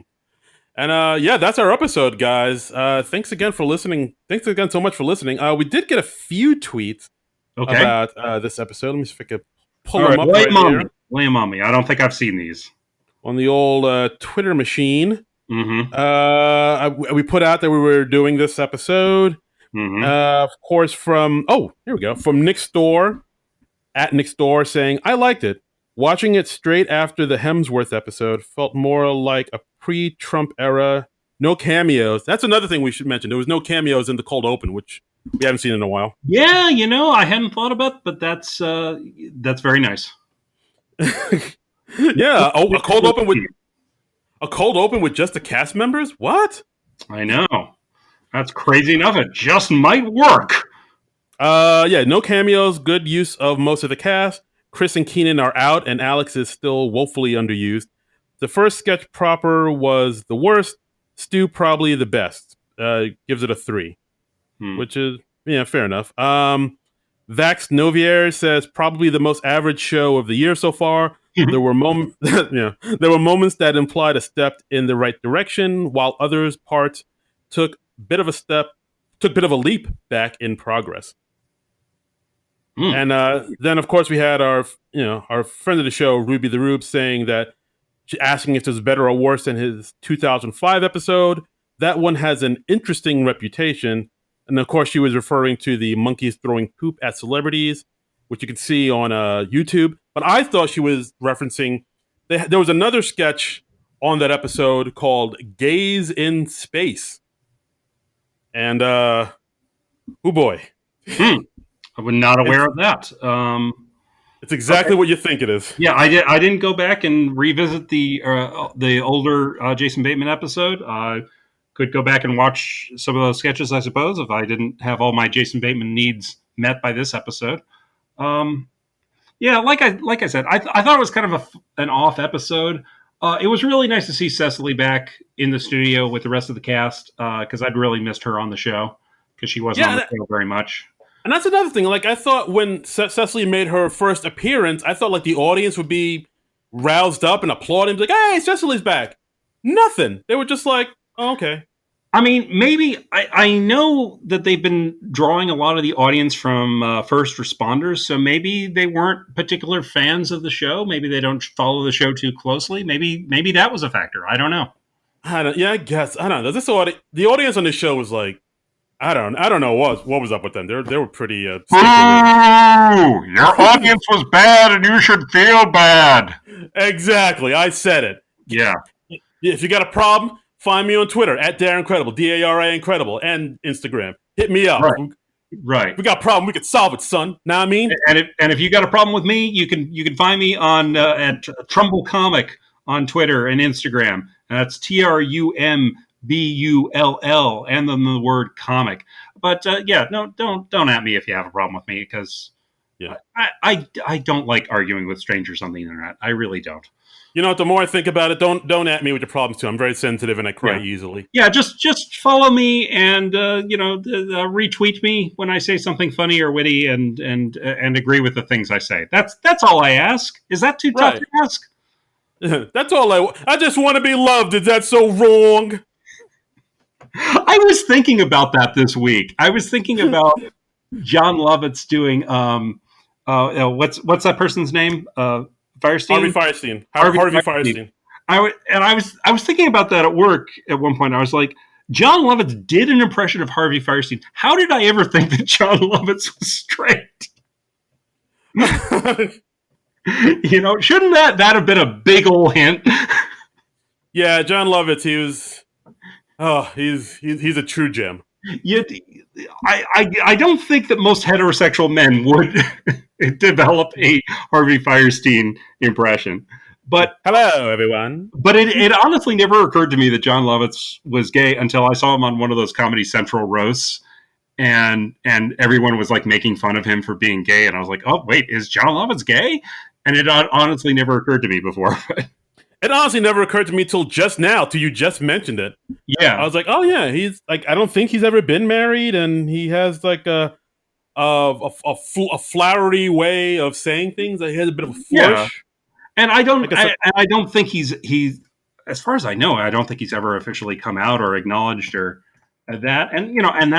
And yeah, that's our episode, guys. Thanks again for listening. Thanks again so much for listening. We did get a few tweets about this episode. Let me see if I can pull them up right here. Lay them on me. I don't think I've seen these. On the old Twitter machine. Mm-hmm. We put out that we were doing this episode. Mm-hmm. Of course, from here we go. From Nick Store, at Nick Store, saying, I liked it. Watching it straight after the Hemsworth episode felt more like a pre-Trump era. No cameos. That's another thing we should mention. There was no cameos in the cold open, which we haven't seen in a while. Yeah, I hadn't thought about, but that's very nice. Yeah, a cold open with just the cast members. What? I know. That's crazy enough. It just might work. Yeah, no cameos. Good use of most of the cast. Chris and Keenan are out, and Alex is still woefully underused. The first sketch proper was the worst. Stu probably the best. Gives it a 3, which is fair enough. Vax Novier says probably the most average show of the year so far. There were moments that implied a step in the right direction, while others parts took a bit of a leap back in progress. And then, of course, we had our friend of the show, Ruby the Rube, saying that, asking if it was better or worse than his 2005 episode. That one has an interesting reputation. And of course, she was referring to the monkeys throwing poop at celebrities, which you can see on YouTube. But I thought she was referencing, there was another sketch on that episode called Gays in Space. And, oh boy. I was not aware of that. It's exactly what you think it is. Yeah, I didn't go back and revisit the older Jason Bateman episode. Could go back and watch some of those sketches, I suppose, if I didn't have all my Jason Bateman needs met by this episode. Yeah, like I said, I thought it was kind of an off episode. It was really nice to see Cecily back in the studio with the rest of the cast, because I'd really missed her on the show because she wasn't on the show very much. And that's another thing. Like, I thought when Cecily made her first appearance, I thought like the audience would be roused up and applauding, like, "Hey, Cecily's back!" Nothing. They were just like, "Oh, okay." I mean, maybe I know that they've been drawing a lot of the audience from first responders, so maybe they weren't particular fans of the show. Maybe they don't follow the show too closely. Maybe that was a factor. I don't know. I guess I don't know. The audience on this show was like, I don't know what was up with them. They were pretty. Your audience was bad, and you should feel bad. Exactly, I said it. Yeah. If you got a problem, find me on Twitter at Darren Credible, Dara Incredible, and Instagram. Hit me up. Right. We got a problem. We could solve it, son. Know what I mean? And if you got a problem with me, you can find me on at Trumbull Comic on Twitter and Instagram. And that's TRUMBULL, and then the word comic. But don't at me if you have a problem with me, because I don't like arguing with strangers on the internet. I really don't. You know, the more I think about it, don't at me with your problems too. I'm very sensitive and I cry easily. Yeah, just follow me and retweet me when I say something funny or witty, and agree with the things I say. That's all I ask. Is that too tough to ask? That's all I just want to be loved. Is that so wrong? I was thinking about that this week. I was thinking about John Lovitz doing what's that person's name? Firestein. Harvey Firestein. I was thinking about that at work at one point. I was like, John Lovitz did an impression of Harvey Firestein. How did I ever think that John Lovitz was straight? Shouldn't that have been a big old hint? Yeah, John Lovitz. He's a true gem. I don't think that most heterosexual men would develop a Harvey Firestein impression. But hello, everyone. But it honestly never occurred to me that John Lovitz was gay until I saw him on one of those Comedy Central roasts, and everyone was like making fun of him for being gay, and I was like, oh wait, is John Lovitz gay? And it honestly never occurred to me before. It honestly never occurred to me till just now, till you just mentioned it. Yeah. I was like, oh yeah, he's like, I don't think he's ever been married, and he has like a flowery way of saying things. Like, he has a bit of a flourish. Yeah. And I don't think he's as far as I know, I don't think he's ever officially come out or acknowledged or that. And and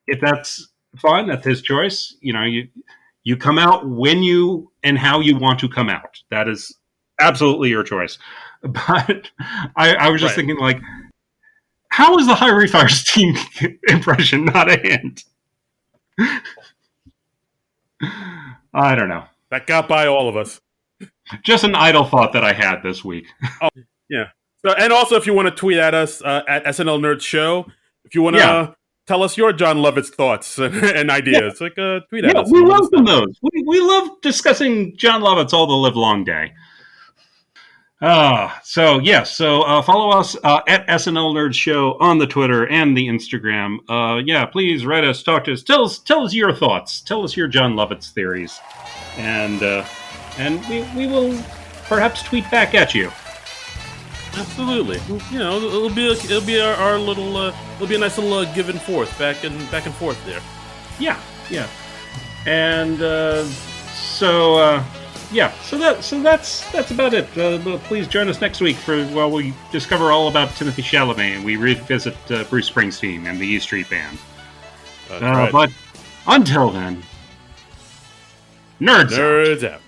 if that's fine, that's his choice. You come out when you and how you want to come out. That is absolutely your choice. But I was just thinking, like, how is the Harvey Firestein impression not a hint? I don't know. That got by all of us. Just an idle thought that I had this week. Oh, yeah. So, and also, if you want to tweet at us at SNL Nerd Show, if you want to tell us your John Lovitz thoughts and ideas, tweet at us. We welcome those. We love discussing John Lovitz all the live long day. So follow us at SNL Nerd Show on the Twitter and the Instagram. Please write us, talk to us, tell us your thoughts, tell us your John Lovitz theories, and we will perhaps tweet back at you. Absolutely. It'll be our little it'll be a nice little give and forth, back and forth there. Yeah. And so that's about it. Please join us next week while we discover all about Timothy Chalamet and we revisit Bruce Springsteen and the E Street Band. Right. But until then, nerds out.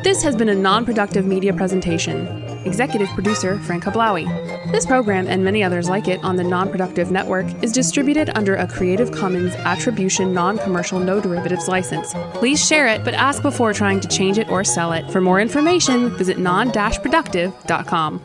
This has been a non-productive media presentation. Executive producer Frank Hablawi. This program and many others like it on the Non-Productive Network is distributed under a Creative Commons Attribution Non-Commercial No Derivatives license. Please share it, but ask before trying to change it or sell it. For more information, visit non-productive.com.